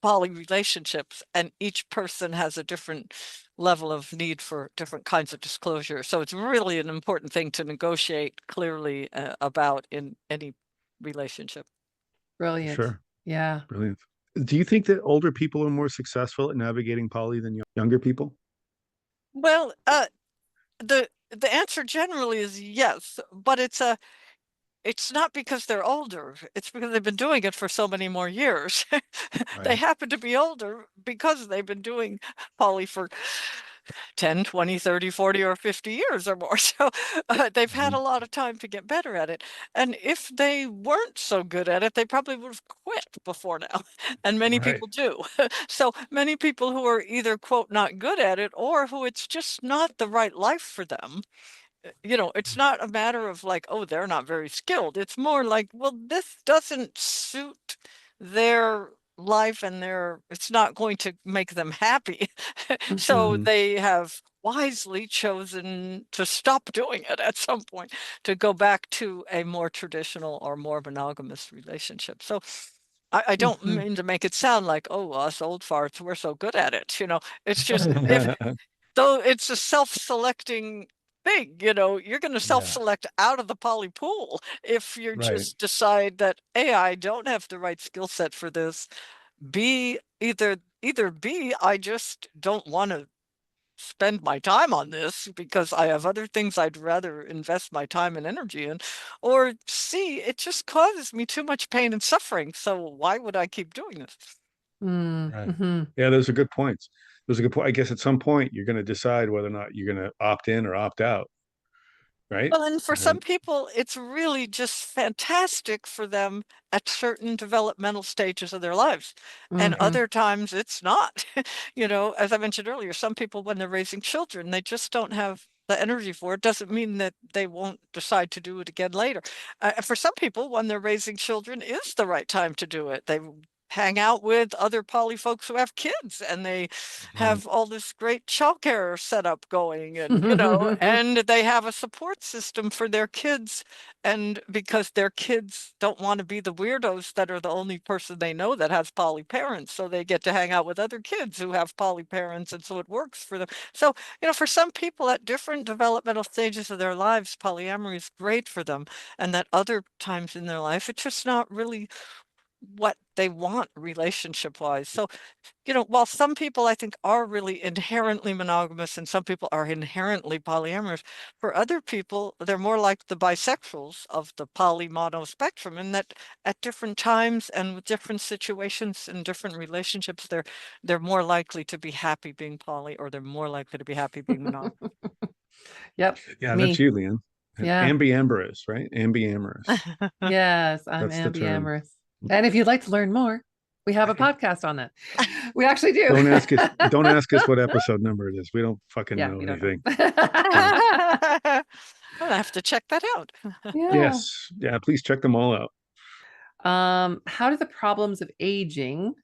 poly relationships, and each person has a different level of need for different kinds of disclosure. So it's really an important thing to negotiate clearly about in any relationship. For Brilliant. sure. Yeah. Brilliant. Do you think that older people are more successful at navigating poly than younger people? Well, the answer generally is yes, but it's not because they're older. It's because they've been doing it for so many more years. They Right. happen to be older because they've been doing poly for 10, 20, 30, 40, or 50 years or more. So they've had a Mhm. lot of time to get better at it. And if they weren't so good at it, they probably would have quit before now. And many Right. people do. So many people who are either, quote, not good at it, or who it's just not the right life for them. It's not a matter of like, oh, they're not very skilled. It's more like, well, this doesn't suit their life, and it's not going to make them happy. So Hmm. Mhm. they have wisely chosen to stop doing it at some point, to go back to a more traditional or more monogamous relationship. So I don't Hmm. mean to make it sound like, oh, us old farts, we're so good at it. It's just, if though it's a self-selecting thing, you're going to Yeah. self-select out of the poly pool if you Right. just decide that, A, I don't have the right skill set for this. B, either B, I just don't want to spend my time on this because I have other things I'd rather invest my time and energy in. Or C, it just causes me too much pain and suffering. So why would I keep doing this? Right. Mm-hmm. Yeah, those are good points. Those are good point. I guess at some point you're going to decide whether or not you're going to opt in or opt out, right? Well, and for some And people, it's really just fantastic for them at certain developmental stages of their lives. And Hmm. other times it's not. As I mentioned earlier, some people, when they're raising children, they just don't have the energy for it. Doesn't mean that they won't decide to do it again later. For some people, when they're raising children is the right time to do it. They hang out with other poly folks who have kids, and they have all this great childcare setup going, and and they have a support system for their kids, and because their kids don't want to be the weirdos that are the only person they know that has poly parents, so they get to hang out with other kids who have poly parents, and so it works for them. So for some people at different developmental stages of their lives, polyamory is great for them, and that other times in their life it's just not really what they want relationship wise. So while some people I think are really inherently monogamous and some people are inherently polyamorous, for other people, they're more like the bisexuals of the poly-mono spectrum, in that at different times and with different situations and different relationships, they're more likely to be happy being poly, or they're more likely to be happy being monogamous. Yep. Yeah, Me. that's you, Leanne. Yeah. Ambiamorous, right? Ambiamorous. Yes, I'm That's the term. ambiamorous. And if you'd like to learn more, we have a podcast on that. We actually do. Don't ask us. Don't ask us what episode number it is. We don't fucking Yeah, know we don't anything. know. I'll have to check that out. Yeah. Yes. Yeah. Please check them all out. How do the problems of aging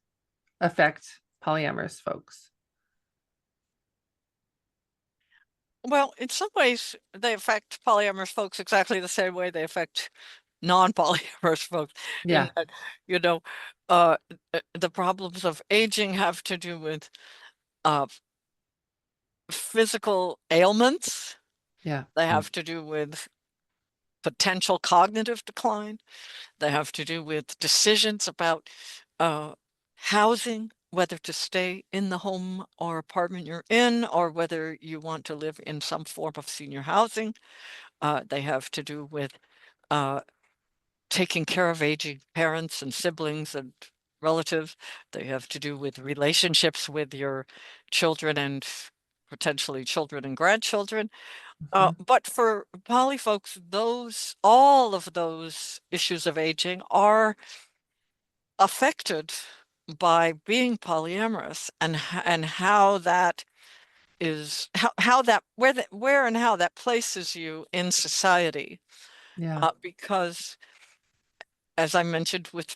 affect polyamorous folks? Well, in some ways, they affect polyamorous folks exactly the same way they affect non-polyamorous folks. Yeah. In that, uh, the problems of aging have to do with uh, physical ailments. Yeah. They have to do with potential cognitive decline. They have to do with decisions about housing, whether to stay in the home or apartment you're in, or whether you want to live in some form of senior housing. They have to do with uh, taking care of aging parents and siblings and relatives. They have to do with relationships with your children and potentially children and grandchildren. But for poly folks, all of those issues of aging are affected by being polyamorous, and how that is how that where and how that places you in society. Yeah. Because as I mentioned with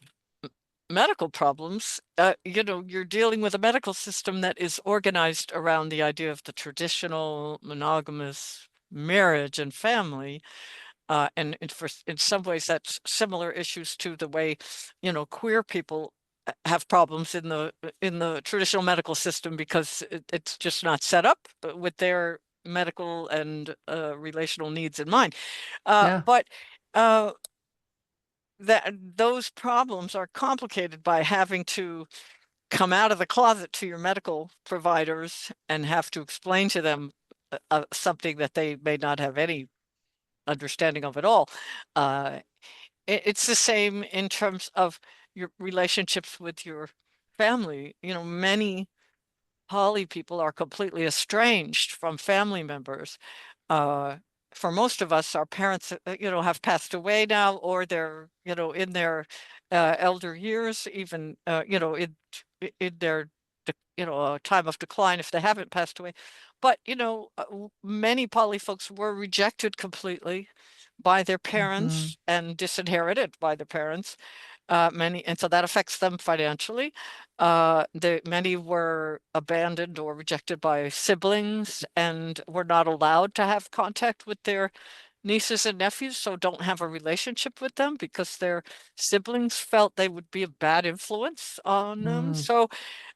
medical problems, you're dealing with a medical system that is organized around the idea of the traditional monogamous marriage and family. And in some ways, that's similar issues to the way, queer people have problems in the traditional medical system, because it's just not set up with their medical and relational needs in mind. Yeah. But that those problems are complicated by having to come out of the closet to your medical providers and have to explain to them something that they may not have any understanding of at all. It's the same in terms of your relationships with your family. Many poly people are completely estranged from family members. Uh, for most of us, our parents, have passed away now, or they're, in their elder years, even, in their, time of decline if they haven't passed away. But, many poly folks were rejected completely by their parents and disinherited by their parents. And so that affects them financially. Many were abandoned or rejected by siblings and were not allowed to have contact with their nieces and nephews, so don't have a relationship with them because their siblings felt they would be a bad influence on them. So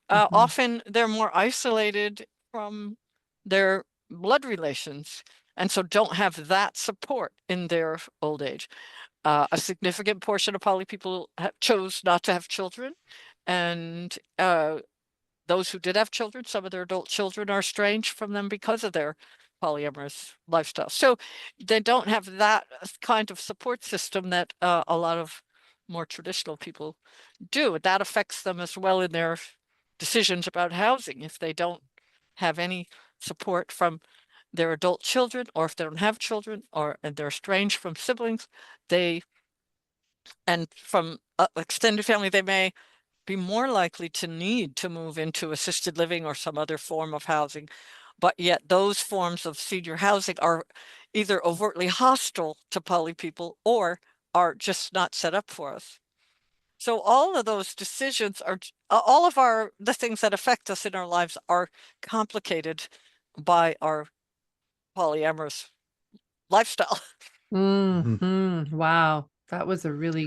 often they're more isolated from their blood relations, and so don't have that support in their old age. A significant portion of poly people chose not to have children, and those who did have children, some of their adult children are estranged from them because of their polyamorous lifestyle. So they don't have that kind of support system that a lot of more traditional people do. That affects them as well in their decisions about housing. If they don't have any support from their adult children, or if they don't have children, and they're estranged from siblings, and from extended family, they may be more likely to need to move into assisted living or some other form of housing. But yet those forms of senior housing are either overtly hostile to poly people or are just not set up for us. So all of those decisions are, all of the things that affect us in our lives are complicated by our polyamorous lifestyle. Wow. That was a really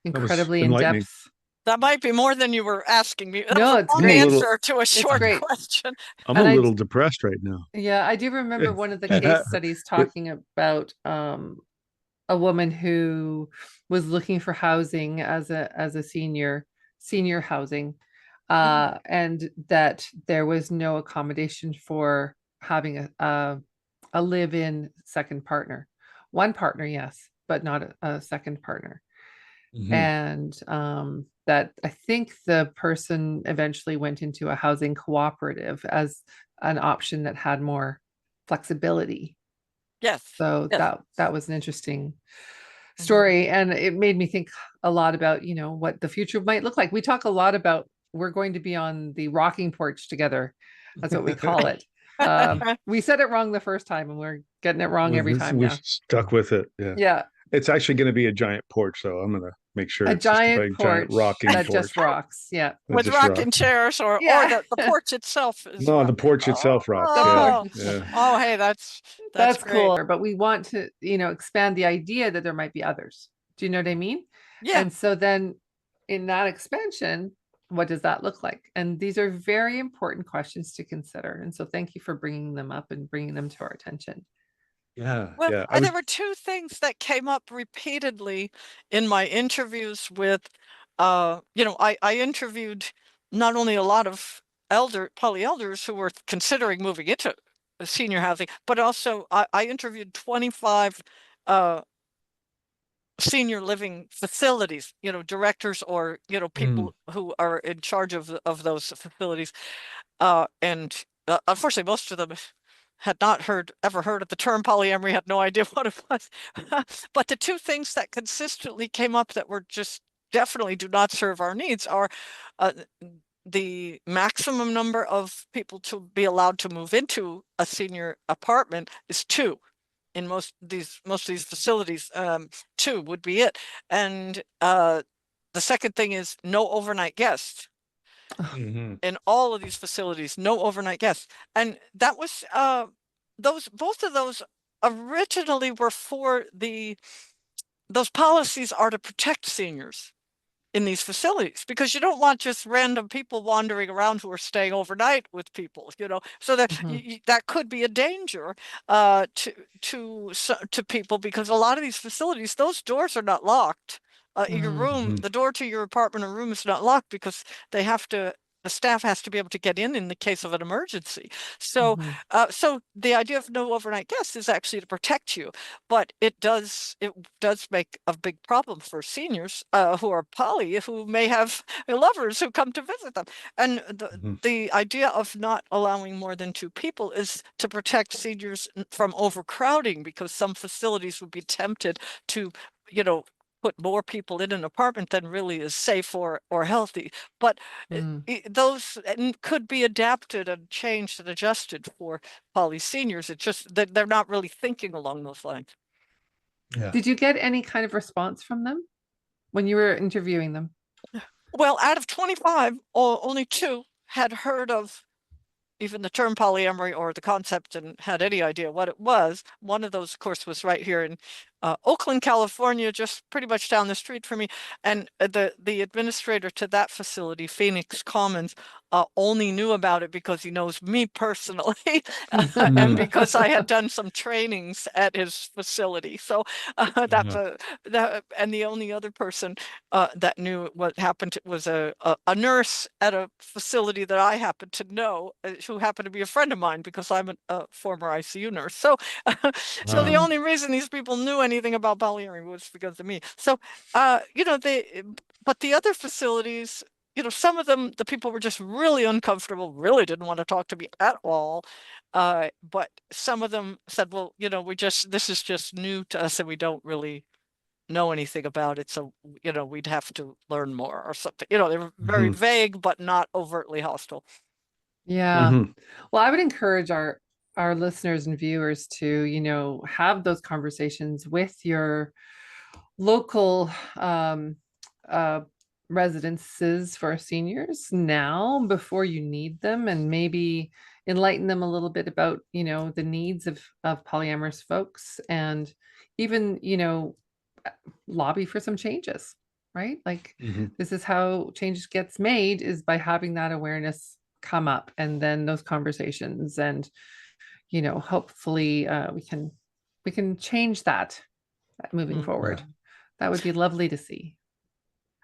That was incredibly enlightening. in-depth. That might be more than you were asking me. That was No, a it's long great. answer to a It's short great. question. I'm a And little depressed right now. yeah, I do remember one of the case studies talking about a woman who was looking for housing as a senior housing, and that there was no accommodation for having a live-in second partner. One partner, yes, but not a second partner. And that I think the person eventually went into a housing cooperative as an option that had more flexibility. Yes. So Yes. that was an interesting story, and it made me think a lot about, what the future might look like. We talk a lot about we're going to be on the rocking porch together. That's what we call it. We said it wrong the first time, and we're getting it wrong every time We've now. stuck with it. Yeah. Yeah, It's actually going to be a giant porch, so I'm going to make sure a it's just a giant big, giant porch rocking that porch just rocks. Yeah, that With just rocking rocks. chairs or yeah. the porch itself is No, the rocking. porch itself rocks. The Yeah, porch Oh, itself. yeah. oh, hey, that's That's great. cool. But we want to, expand the idea that there might be others. Do you know what I mean? Yeah. And so then in that expansion, what does that look like? And these are very important questions to consider. And so thank you for bringing them up and bringing them to our attention. Yeah, Well, yeah. I was there were two things that came up repeatedly in my interviews with, I interviewed not only a lot of poly elders who were considering moving into senior housing, but also I interviewed 25 uh, senior living facilities, directors or, people who are in charge of those facilities. And unfortunately, most of them had not ever heard of the term polyamory, had no idea what it was. But the two things that consistently came up that were just definitely do not serve our needs are uh, the maximum number of people to be allowed to move into a senior apartment is 2. In most of these facilities, 2 would be it. And the second thing is no overnight guests. In all of these facilities, no overnight guests. And that was both of those originally were for those policies are to protect seniors in these facilities, because you don't want just random people wandering around who are staying overnight with people, so that that could be a danger to people, because a lot of these facilities, those doors are not locked. Your room, the door to your apartment or room is not locked, because the staff has to be able to get in the case of an emergency. So, so the idea of no overnight guests is actually to protect you, but it does make a big problem for seniors who are poly, who may have lovers who come to visit them. And the idea of not allowing more than 2 people is to protect seniors from overcrowding, because some facilities would be tempted to, put more people in an apartment than really is safe or healthy. But those could be adapted and changed and adjusted for poly seniors. It's just that they're not really thinking along those lines. Yeah. Did you get any kind of response from them when you were interviewing them? Well, out of 25, only 2 had heard of even the term polyamory or the concept and had any idea what it was. One of those, of course, was right here in Oakland, California, just pretty much down the street from me. And the administrator to that facility, Phoenix Commons, only knew about it because he knows me personally and because I had done some trainings at his facility. So and the only other person that knew what happened was a nurse at a facility that I happened to know, who happened to be a friend of mine because I'm a former ICU nurse. So, so the only reason these people knew anything about polyamory was because of me. So, but the other facilities, some of them, the people were just really uncomfortable, really didn't want to talk to me at all. But some of them said, well, this is just new to us and we don't really know anything about it. So, we'd have to learn more or something. They were very vague, but not overtly hostile. Yeah. Well, I would encourage our listeners and viewers to, have those conversations with your local residences for seniors now before you need them, and maybe enlighten them a little bit about, the needs of polyamorous folks, and even, lobby for some changes, right? Like, Mhm. this is how change gets made, is by having that awareness come up, and then those conversations, and hopefully we can change that moving Yeah. forward. That would be lovely to see.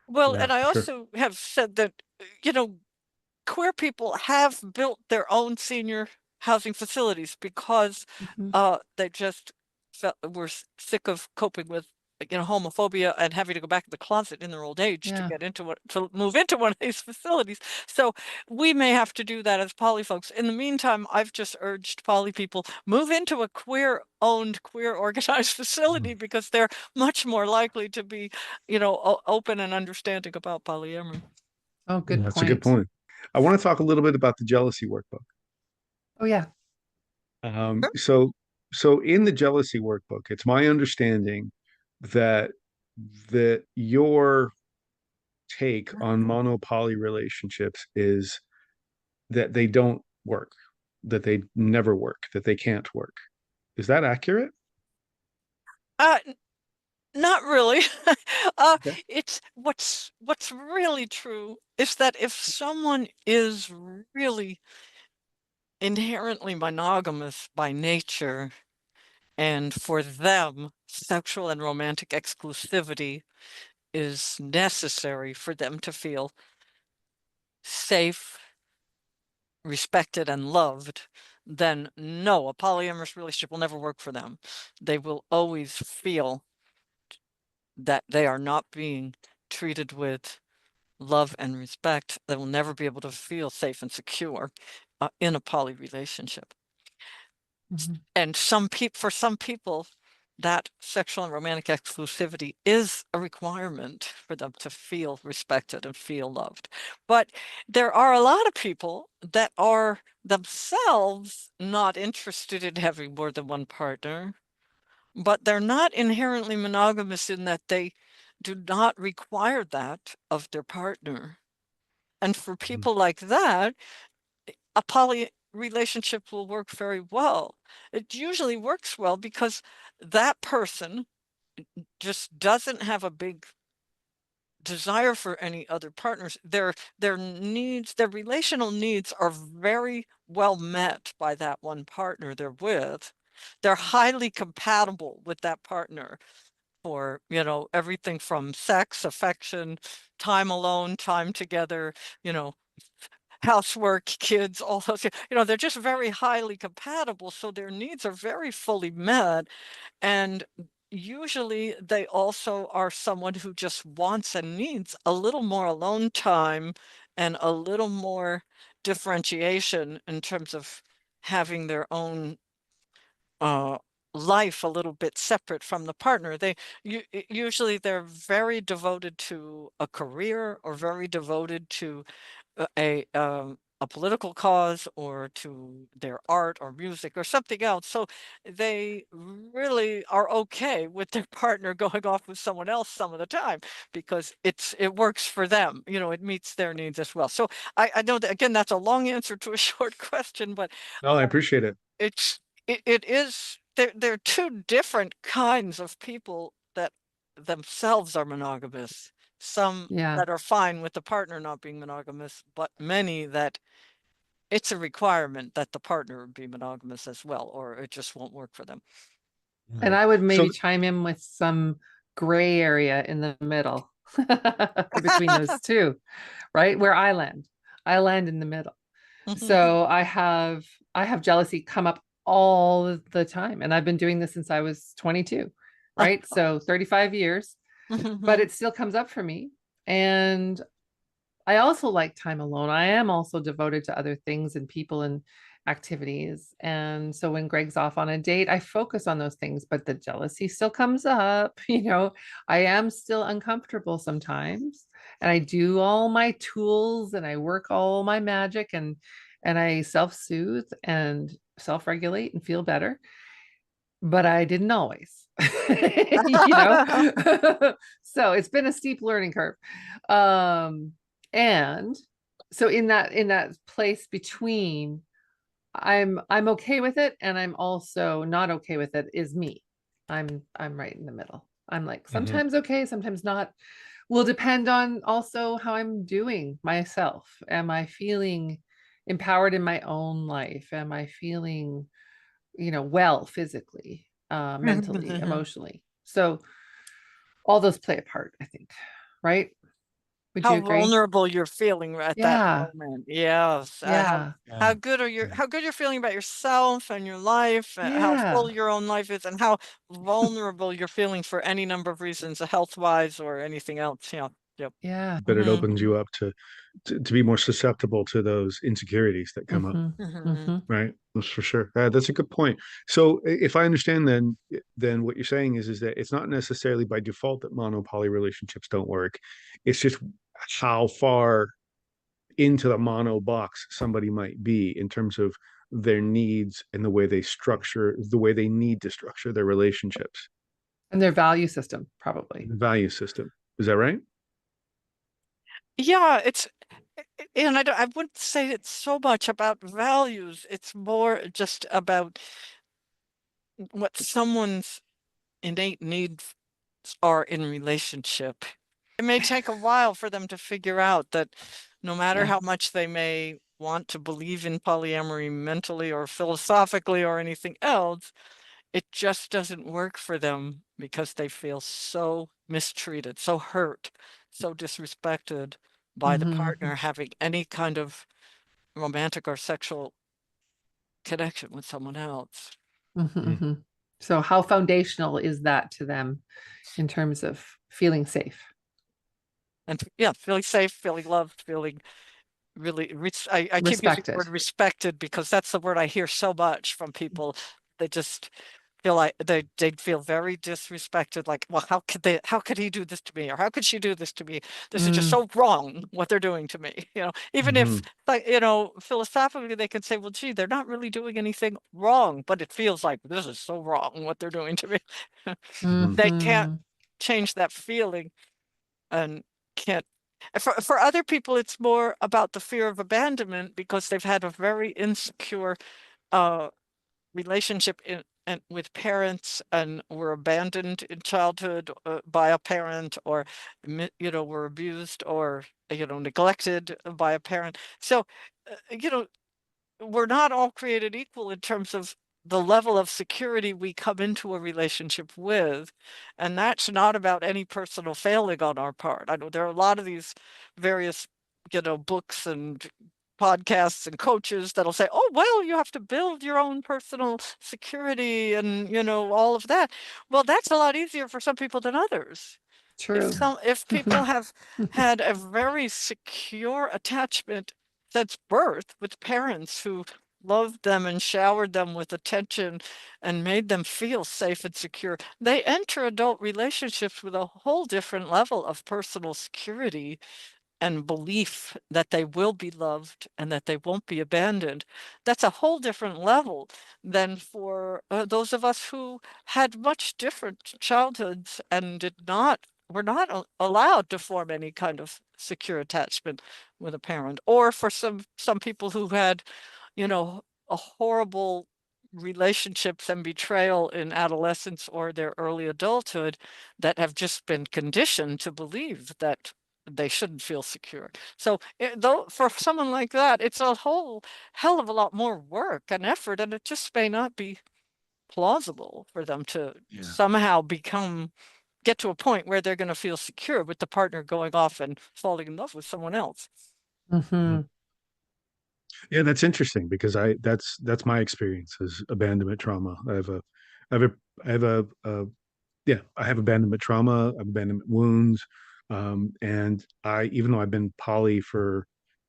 Well, Yeah, and I for sure. also have said that, you know, queer people have built their own senior housing facilities because Mhm. they just felt were sick of coping with homophobia and having to go back in the closet in their old age to Yeah. get into what to move into one of these facilities. So we may have to do that as poly folks. In the meantime, I've just urged poly people move into a queer owned, queer organized facility Mhm. because they're much more likely to be, open and understanding about polyamory. Oh, good Yeah, that's a good point. point. I want to talk a little bit about the jealousy workbook. Oh, yeah. Um, so, so in the jealousy workbook, it's my understanding that your take on monopoly relationships is that they don't work, that they never work, that they can't work. Is that accurate? Uh, Not really. Uh, Okay. it's what's really true is that if someone is really inherently monogamous by nature, and for them, sexual and romantic exclusivity is necessary for them to feel safe, respected, and loved, then no, a polyamorous relationship will never work for them. They will always feel that they are not being treated with love and respect. They will never be able to feel safe and secure in a poly relationship. Mhm. And for some people, that sexual and romantic exclusivity is a requirement for them to feel respected and feel loved. But there are a lot of people that are themselves not interested in having more than one partner, but they're not inherently monogamous in that they do not require that of their partner. And for Mhm. people like that, a poly relationship will work very well. It usually works well because that person just doesn't have a big desire for any other partners. Their needs, their relational needs are very well met by that one partner they're with. They're highly compatible with that partner for, everything from sex, affection, time alone, time together, you know, housework, kids, all those, they're just very highly compatible. So their needs are very fully met. And usually they also are someone who just wants and needs a little more alone time and a little more differentiation in terms of having their own uh, life a little bit separate from the partner. Usually they're very devoted to a career or very devoted to a political cause or to their art or music or something else. So they really are okay with their partner going off with someone else some of the time because it works for them. It meets their needs as well. So I know that again, that's a long answer to a short question, but No, I appreciate it. it's it is they're two different kinds of people that themselves are monogamous. Some Yeah. that are fine with the partner not being monogamous, but many that it's a requirement that the partner be monogamous as well, or it just won't work for them. And Right. I would So, maybe chime in with some gray area in the middle between those two, right? Where I land. I land in the middle. So I have jealousy come up all the time. And I've been doing this since I was 22, right? So 35 years, but it still comes up for me. And I also like time alone. I am also devoted to other things and people and activities. And so when Greg's off on a date, I focus on those things, but the jealousy still comes up. I am still uncomfortable sometimes. And I do all my tools and I work all my magic, and I self-soothe and self-regulate and feel better. But I didn't always. you know. So it's been a steep learning curve. And so in that place between I'm okay with it and I'm also not okay with it is me. I'm right in the middle. I'm like Hmm. sometimes okay, sometimes not. Will depend on also how I'm doing myself. Am I feeling empowered in my own life? Am I feeling, well physically, mentally, emotionally? So all those play a part, I think. Right? Would you How agree? vulnerable you're feeling at that Yeah. moment. Yes. Yeah. How Yeah. good are you Yeah. how good you're feeling about yourself and your life, how full Yeah. your own life is, and how vulnerable you're feeling for any number of reasons, health-wise or anything else. Yeah. Yep. Yeah. But it Hmm. opens you up to be more susceptible to those insecurities that come up. Mm-hmm. Hmm. Mm-hmm. Right. That's for sure. That's a good point. So if I understand, then what you're saying is that it's not necessarily by default that mono-poly relationships don't work. It's just how far into the mono box somebody might be in terms of their needs and the way they need to structure their relationships, And their value system, probably. value system. Is that right? Yeah, and I wouldn't say it's so much about values. It's more just about what someone's innate needs are in relationship. It may take a while for them to figure out that no matter Yeah. how much they may want to believe in polyamory mentally or philosophically or anything else, it just doesn't work for them because they feel so mistreated, so hurt, so disrespected by the Mm-hmm. partner having any kind of romantic or sexual connection with someone else. Mm-hmm. Mm. Mm-hmm. So how foundational is that to them in terms of feeling safe, And yeah, feeling safe, feeling loved, feeling really, I keep using the respected? word respected because that's the word I hear so much from people. They just feel like they'd feel very disrespected, like, well, how could he do this to me? Or how could she do this to me? This is just Mm, so wrong what they're doing to me. Even if, Hmm. like, philosophically they can say, well, gee, they're not really doing anything wrong, but it feels like this is so wrong what they're doing to me. Hmm. They can't mm-hmm. change that feeling and can't for other people it's more about the fear of abandonment because they've had a very insecure uh relationship and with parents and were abandoned in childhood by a parent or were abused or neglected by a parent. So we're not all created equal in terms of the level of security we come into a relationship with. And that's not about any personal failing on our part. I know there are a lot of these various, books and podcasts and coaches that'll say, oh, well, you have to build your own personal security and, all of that. Well, that's a lot easier for some people than others. True. If people Mm-hmm. have had a very secure attachment since birth with parents who loved them and showered them with attention and made them feel safe and secure, they enter adult relationships with a whole different level of personal security and belief that they will be loved and that they won't be abandoned. That's a whole different level than for those of us who had much different childhoods and were not allowed to form any kind of secure attachment with a parent, or for some people who had, a horrible relationships and betrayal in adolescence or their early adulthood that have just been conditioned to believe that they shouldn't feel secure. So, though for someone like that, it's a whole hell of a lot more work and effort, and it just may not be plausible for them to Yeah. somehow get to a point where they're going to feel secure with the partner going off and falling in love with someone else. Hmm. Mm-hmm. Yeah, that's interesting because that's my experience is abandonment trauma. I have a, I have yeah, I have abandonment trauma, abandonment wounds, and I even though I've been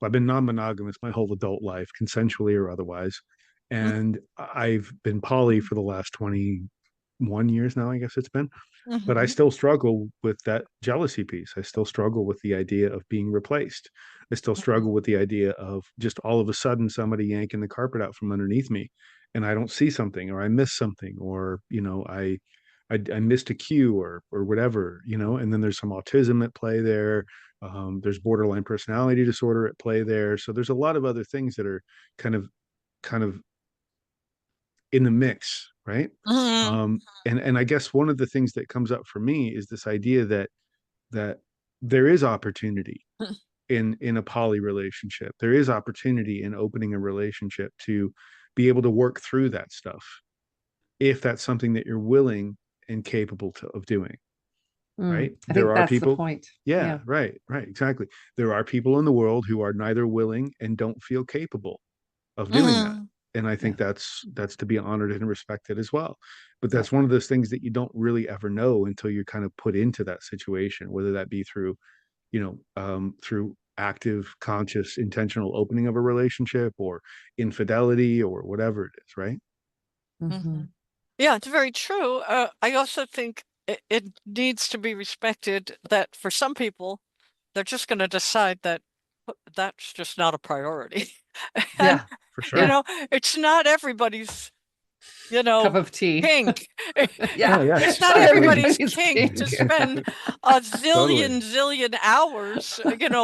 I've been non-monogamous my whole adult life, consensually or otherwise, and I've been poly for the last 21 years now, I guess it's been. But I Mm-hmm. still struggle with that jealousy piece. I still struggle with the idea of being replaced. I still struggle with the idea of just all of a sudden somebody yanking the carpet out from underneath me and I don't see something or I miss something or, I missed a cue or whatever, and then there's some autism at play there. There's borderline personality disorder at play there. So there's a lot of other things that are kind of in the mix, right? Mhm. And I guess one of the things that comes up for me is this idea that there is opportunity in a poly relationship. There is opportunity in opening a relationship to be able to work through that stuff if that's something that you're willing and capable of doing, right? I There think are that's the people, point. yeah, Yeah. right, exactly. There are people in the world who are neither willing and don't feel capable of doing that. Mhm. And I Yeah. think that's to be honored and respected as well. But Yeah. that's one of those things that you don't really ever know until you're kind of put into that situation, whether that be through active, conscious, intentional opening of a relationship or infidelity or whatever it is, right? Mhm. Yeah, it's very true. I also think it needs to be respected that for some people, they're just going to decide that that's just not a priority. And, Yeah. For you sure. Yeah. know, it's not everybody's, you Cup know, of tea. kink. Oh Yeah. yeah, It's It's not not exactly. everybody's everybody's kink to king. spend a Totally. zillion hours,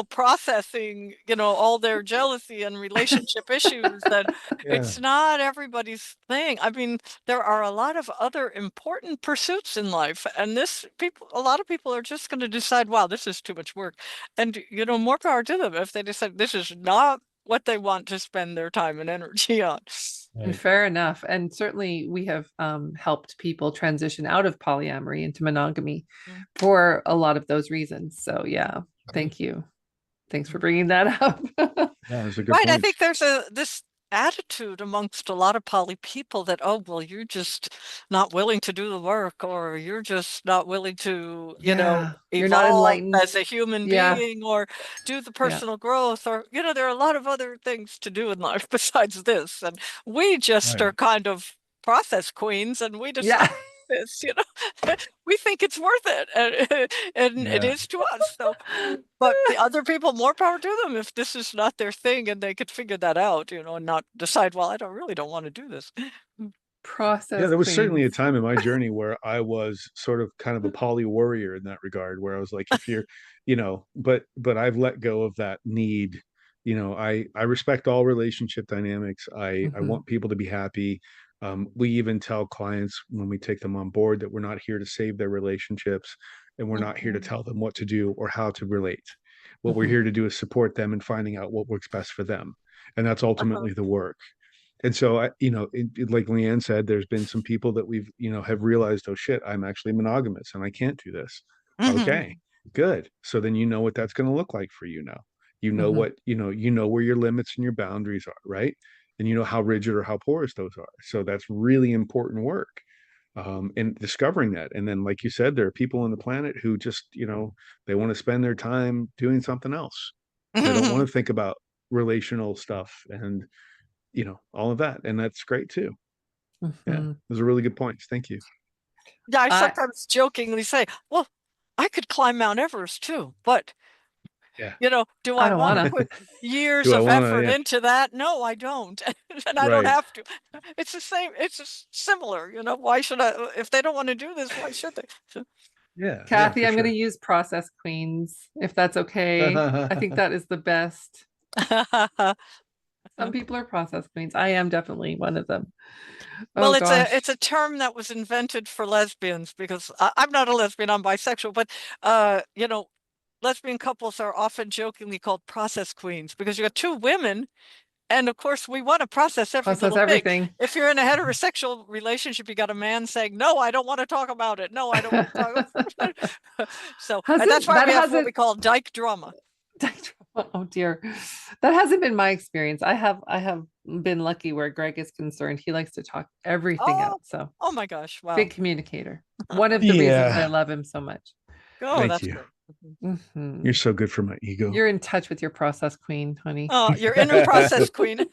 processing, all their jealousy and relationship issues. That Yeah. it's not everybody's thing. I mean, there are a lot of other important pursuits in life, and a lot of people are just going to decide, wow, this is too much work. And, more power to them if they decide this is not what they want to spend their time and energy on. And Right. fair enough. And certainly we have helped people transition out of polyamory into monogamy Mm. for a lot of those reasons. So yeah, thank you. Thanks for bringing that up. Yeah, those are good Right. I points. think there's this attitude amongst a lot of poly people that, oh, well, you're just not willing to do the work, or you're just not willing to, Yeah, you're not evolve enlightened. as a human Yeah, being, or do the yeah, personal growth, or, there are a lot of other things to do in life besides this. And we just Right. are kind of process queens, and we decide yeah. this, we think it's worth it. And it Yeah. is to us. So, but the other people, more power to them if this is not their thing and they could figure that out, and not decide, well, I don't want to do this. Yeah, Process there was certainly a queens. time in my journey where I was sort of kind of a poly warrior in that regard, where I was like, if you're, but I've let go of that need. I respect all relationship dynamics. I Mhm, want people to be happy. We even tell clients when we take them on board that we're not here to save their relationships, and we're not here to Mhm. tell them what to do or how to relate. What we're mhm, here to do is support them in finding out what works best for them, and that's Uh-huh. ultimately the work. And so like Leanne said, there's been some people that have realized, oh shit, I'm actually monogamous and I can't do this. Mhm. Okay, good. So then you know what that's going to look like for you now. You know mhm, what, you know where your limits and your boundaries are, right? And you know how rigid or how porous those are. So that's really important work. And discovering that. And then, like you said, there are people on the planet who just, they want to spend their time doing something else. They don't want Mhm. to think about relational stuff and all of that. And that's great too. Yeah. mhm. Those are really good points. Thank you. Yeah, I I sometimes jokingly say, well, I could climb Mount Everest too, but Yeah. do I I don't want to wanna. put years Do I of want to? effort Yeah. into that? No, I don't. And I don't Right. have to. It's the same. It's just similar. Why should I? If they don't want to do this, why should they? Yeah. Yeah, Kathy, for I'm going to sure. use process queens if that's okay. I think that is the best. Some people are process queens. I am definitely one of them. Well, Oh it's a gosh. term that was invented for lesbians because I'm not a lesbian, I'm bisexual, but lesbian couples are often jokingly called process queens because you got two women, and of course we want to process every Process little thing. everything. If you're in a heterosexual relationship, you got a man saying, "No, I don't want to talk about it. No, I don't want to talk about it." So, and that's Hasn't why that we have what we hasn't call dyke drama. oh dear. That hasn't been my experience. I have been lucky where Greg is concerned. He likes to talk everything Oh, out. So oh my gosh, big wow. communicator. One of the reasons I Yeah. love him so much. Oh, Thank that's you. great. Mhm. You're Mhm. so good for my ego. You're in touch with your process queen, honey. Oh, your inner process queen.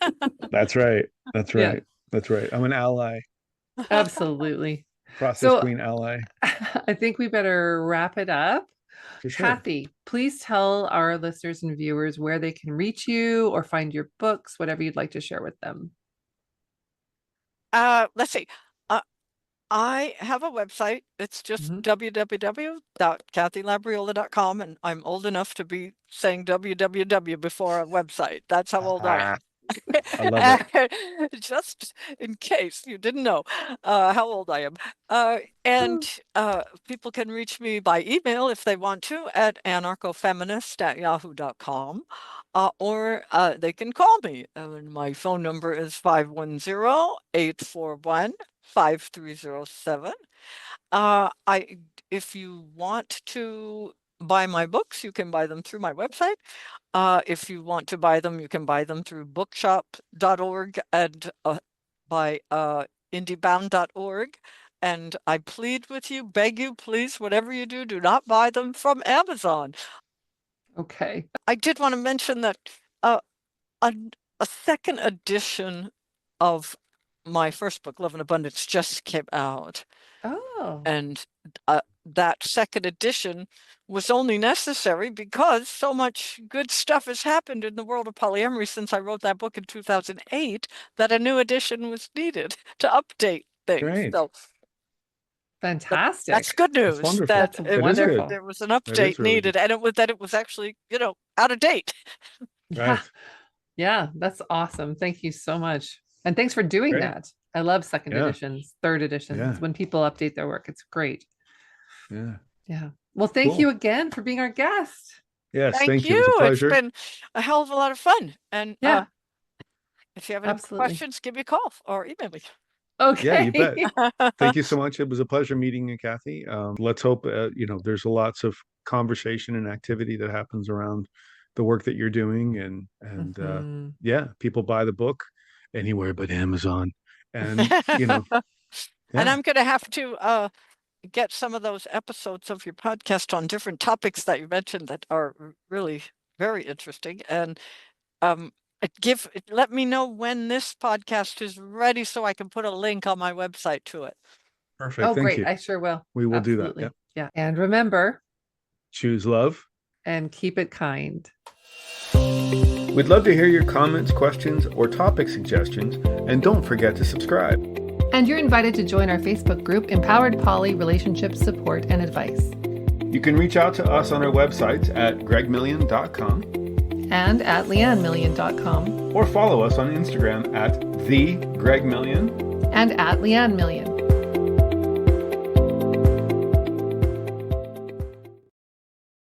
That's right. That's Yeah, right. That's right. I'm an ally, absolutely. process So queen ally, I think we better wrap it up. for sure. Kathy, please tell our listeners and viewers where they can reach you or find your books, whatever you'd like to share with them. Let's see. Uh, I have a website. It's just Mhm. www.kathylabriola.com, and I'm old enough to be saying www before a website. That's how old I am. I love it. Just in case you didn't know how old I am. And people can reach me by email if they want to at anarchofeminist@yahoo.com. Or they can call me. My phone number is 510-841-5307. If you want to buy my books, you can buy them through my website. If you want to buy them, you can buy them through bookshop.org and by indiebound.org. And I plead with you, beg you, please, whatever you do not buy them from Amazon. Okay. I did want to mention that a second edition of my first book, Love and Abundance, just came out. Oh. And that second edition was only necessary because so much good stuff has happened in the world of polyamory since I wrote that book in 2008 that a new edition was needed to update things. Great. So Fantastic. that's good That's news. wonderful. That That's That is good. there was an That update is really needed, good. and it was actually, out of date. Yeah. Right. Yeah, that's awesome. Thank you so much. And thanks for doing Great. that. I love second Yeah. editions, third editions, Yeah. when people update their work. It's great. Yeah. Yeah. Well, thank Cool. you again for being our guest. Yes, Thank you. It was a you. It's pleasure. been a hell of a lot of fun. And Yeah, if you have any absolutely. questions, give me a call or email me. Okay. Yeah, you bet. Thank you so much. It was a pleasure meeting you, Kathy. Let's hope there's lots of conversation and activity that happens around the work that you're doing, and Mhm. yeah, people buy the book anywhere but Amazon, and And yeah, I'm going to have to get some of those episodes of your podcast on different topics that you mentioned that are really very interesting. And let me know when this podcast is ready so I can put a link on my website to it. perfect. Oh, Thank great. you. I sure will. We will do that. Absolutely. Yep. Yeah. And remember, Choose love. and keep it kind. We'd love to hear your comments, questions, or topic suggestions, and don't forget to subscribe. And you're invited to join our Facebook group, Empowered Poly Relationship Support and Advice. You can reach out to us on our websites at gregmillion.com And at leannemillion.com. or follow us on Instagram at @thegregmillion. And at Leanne Million.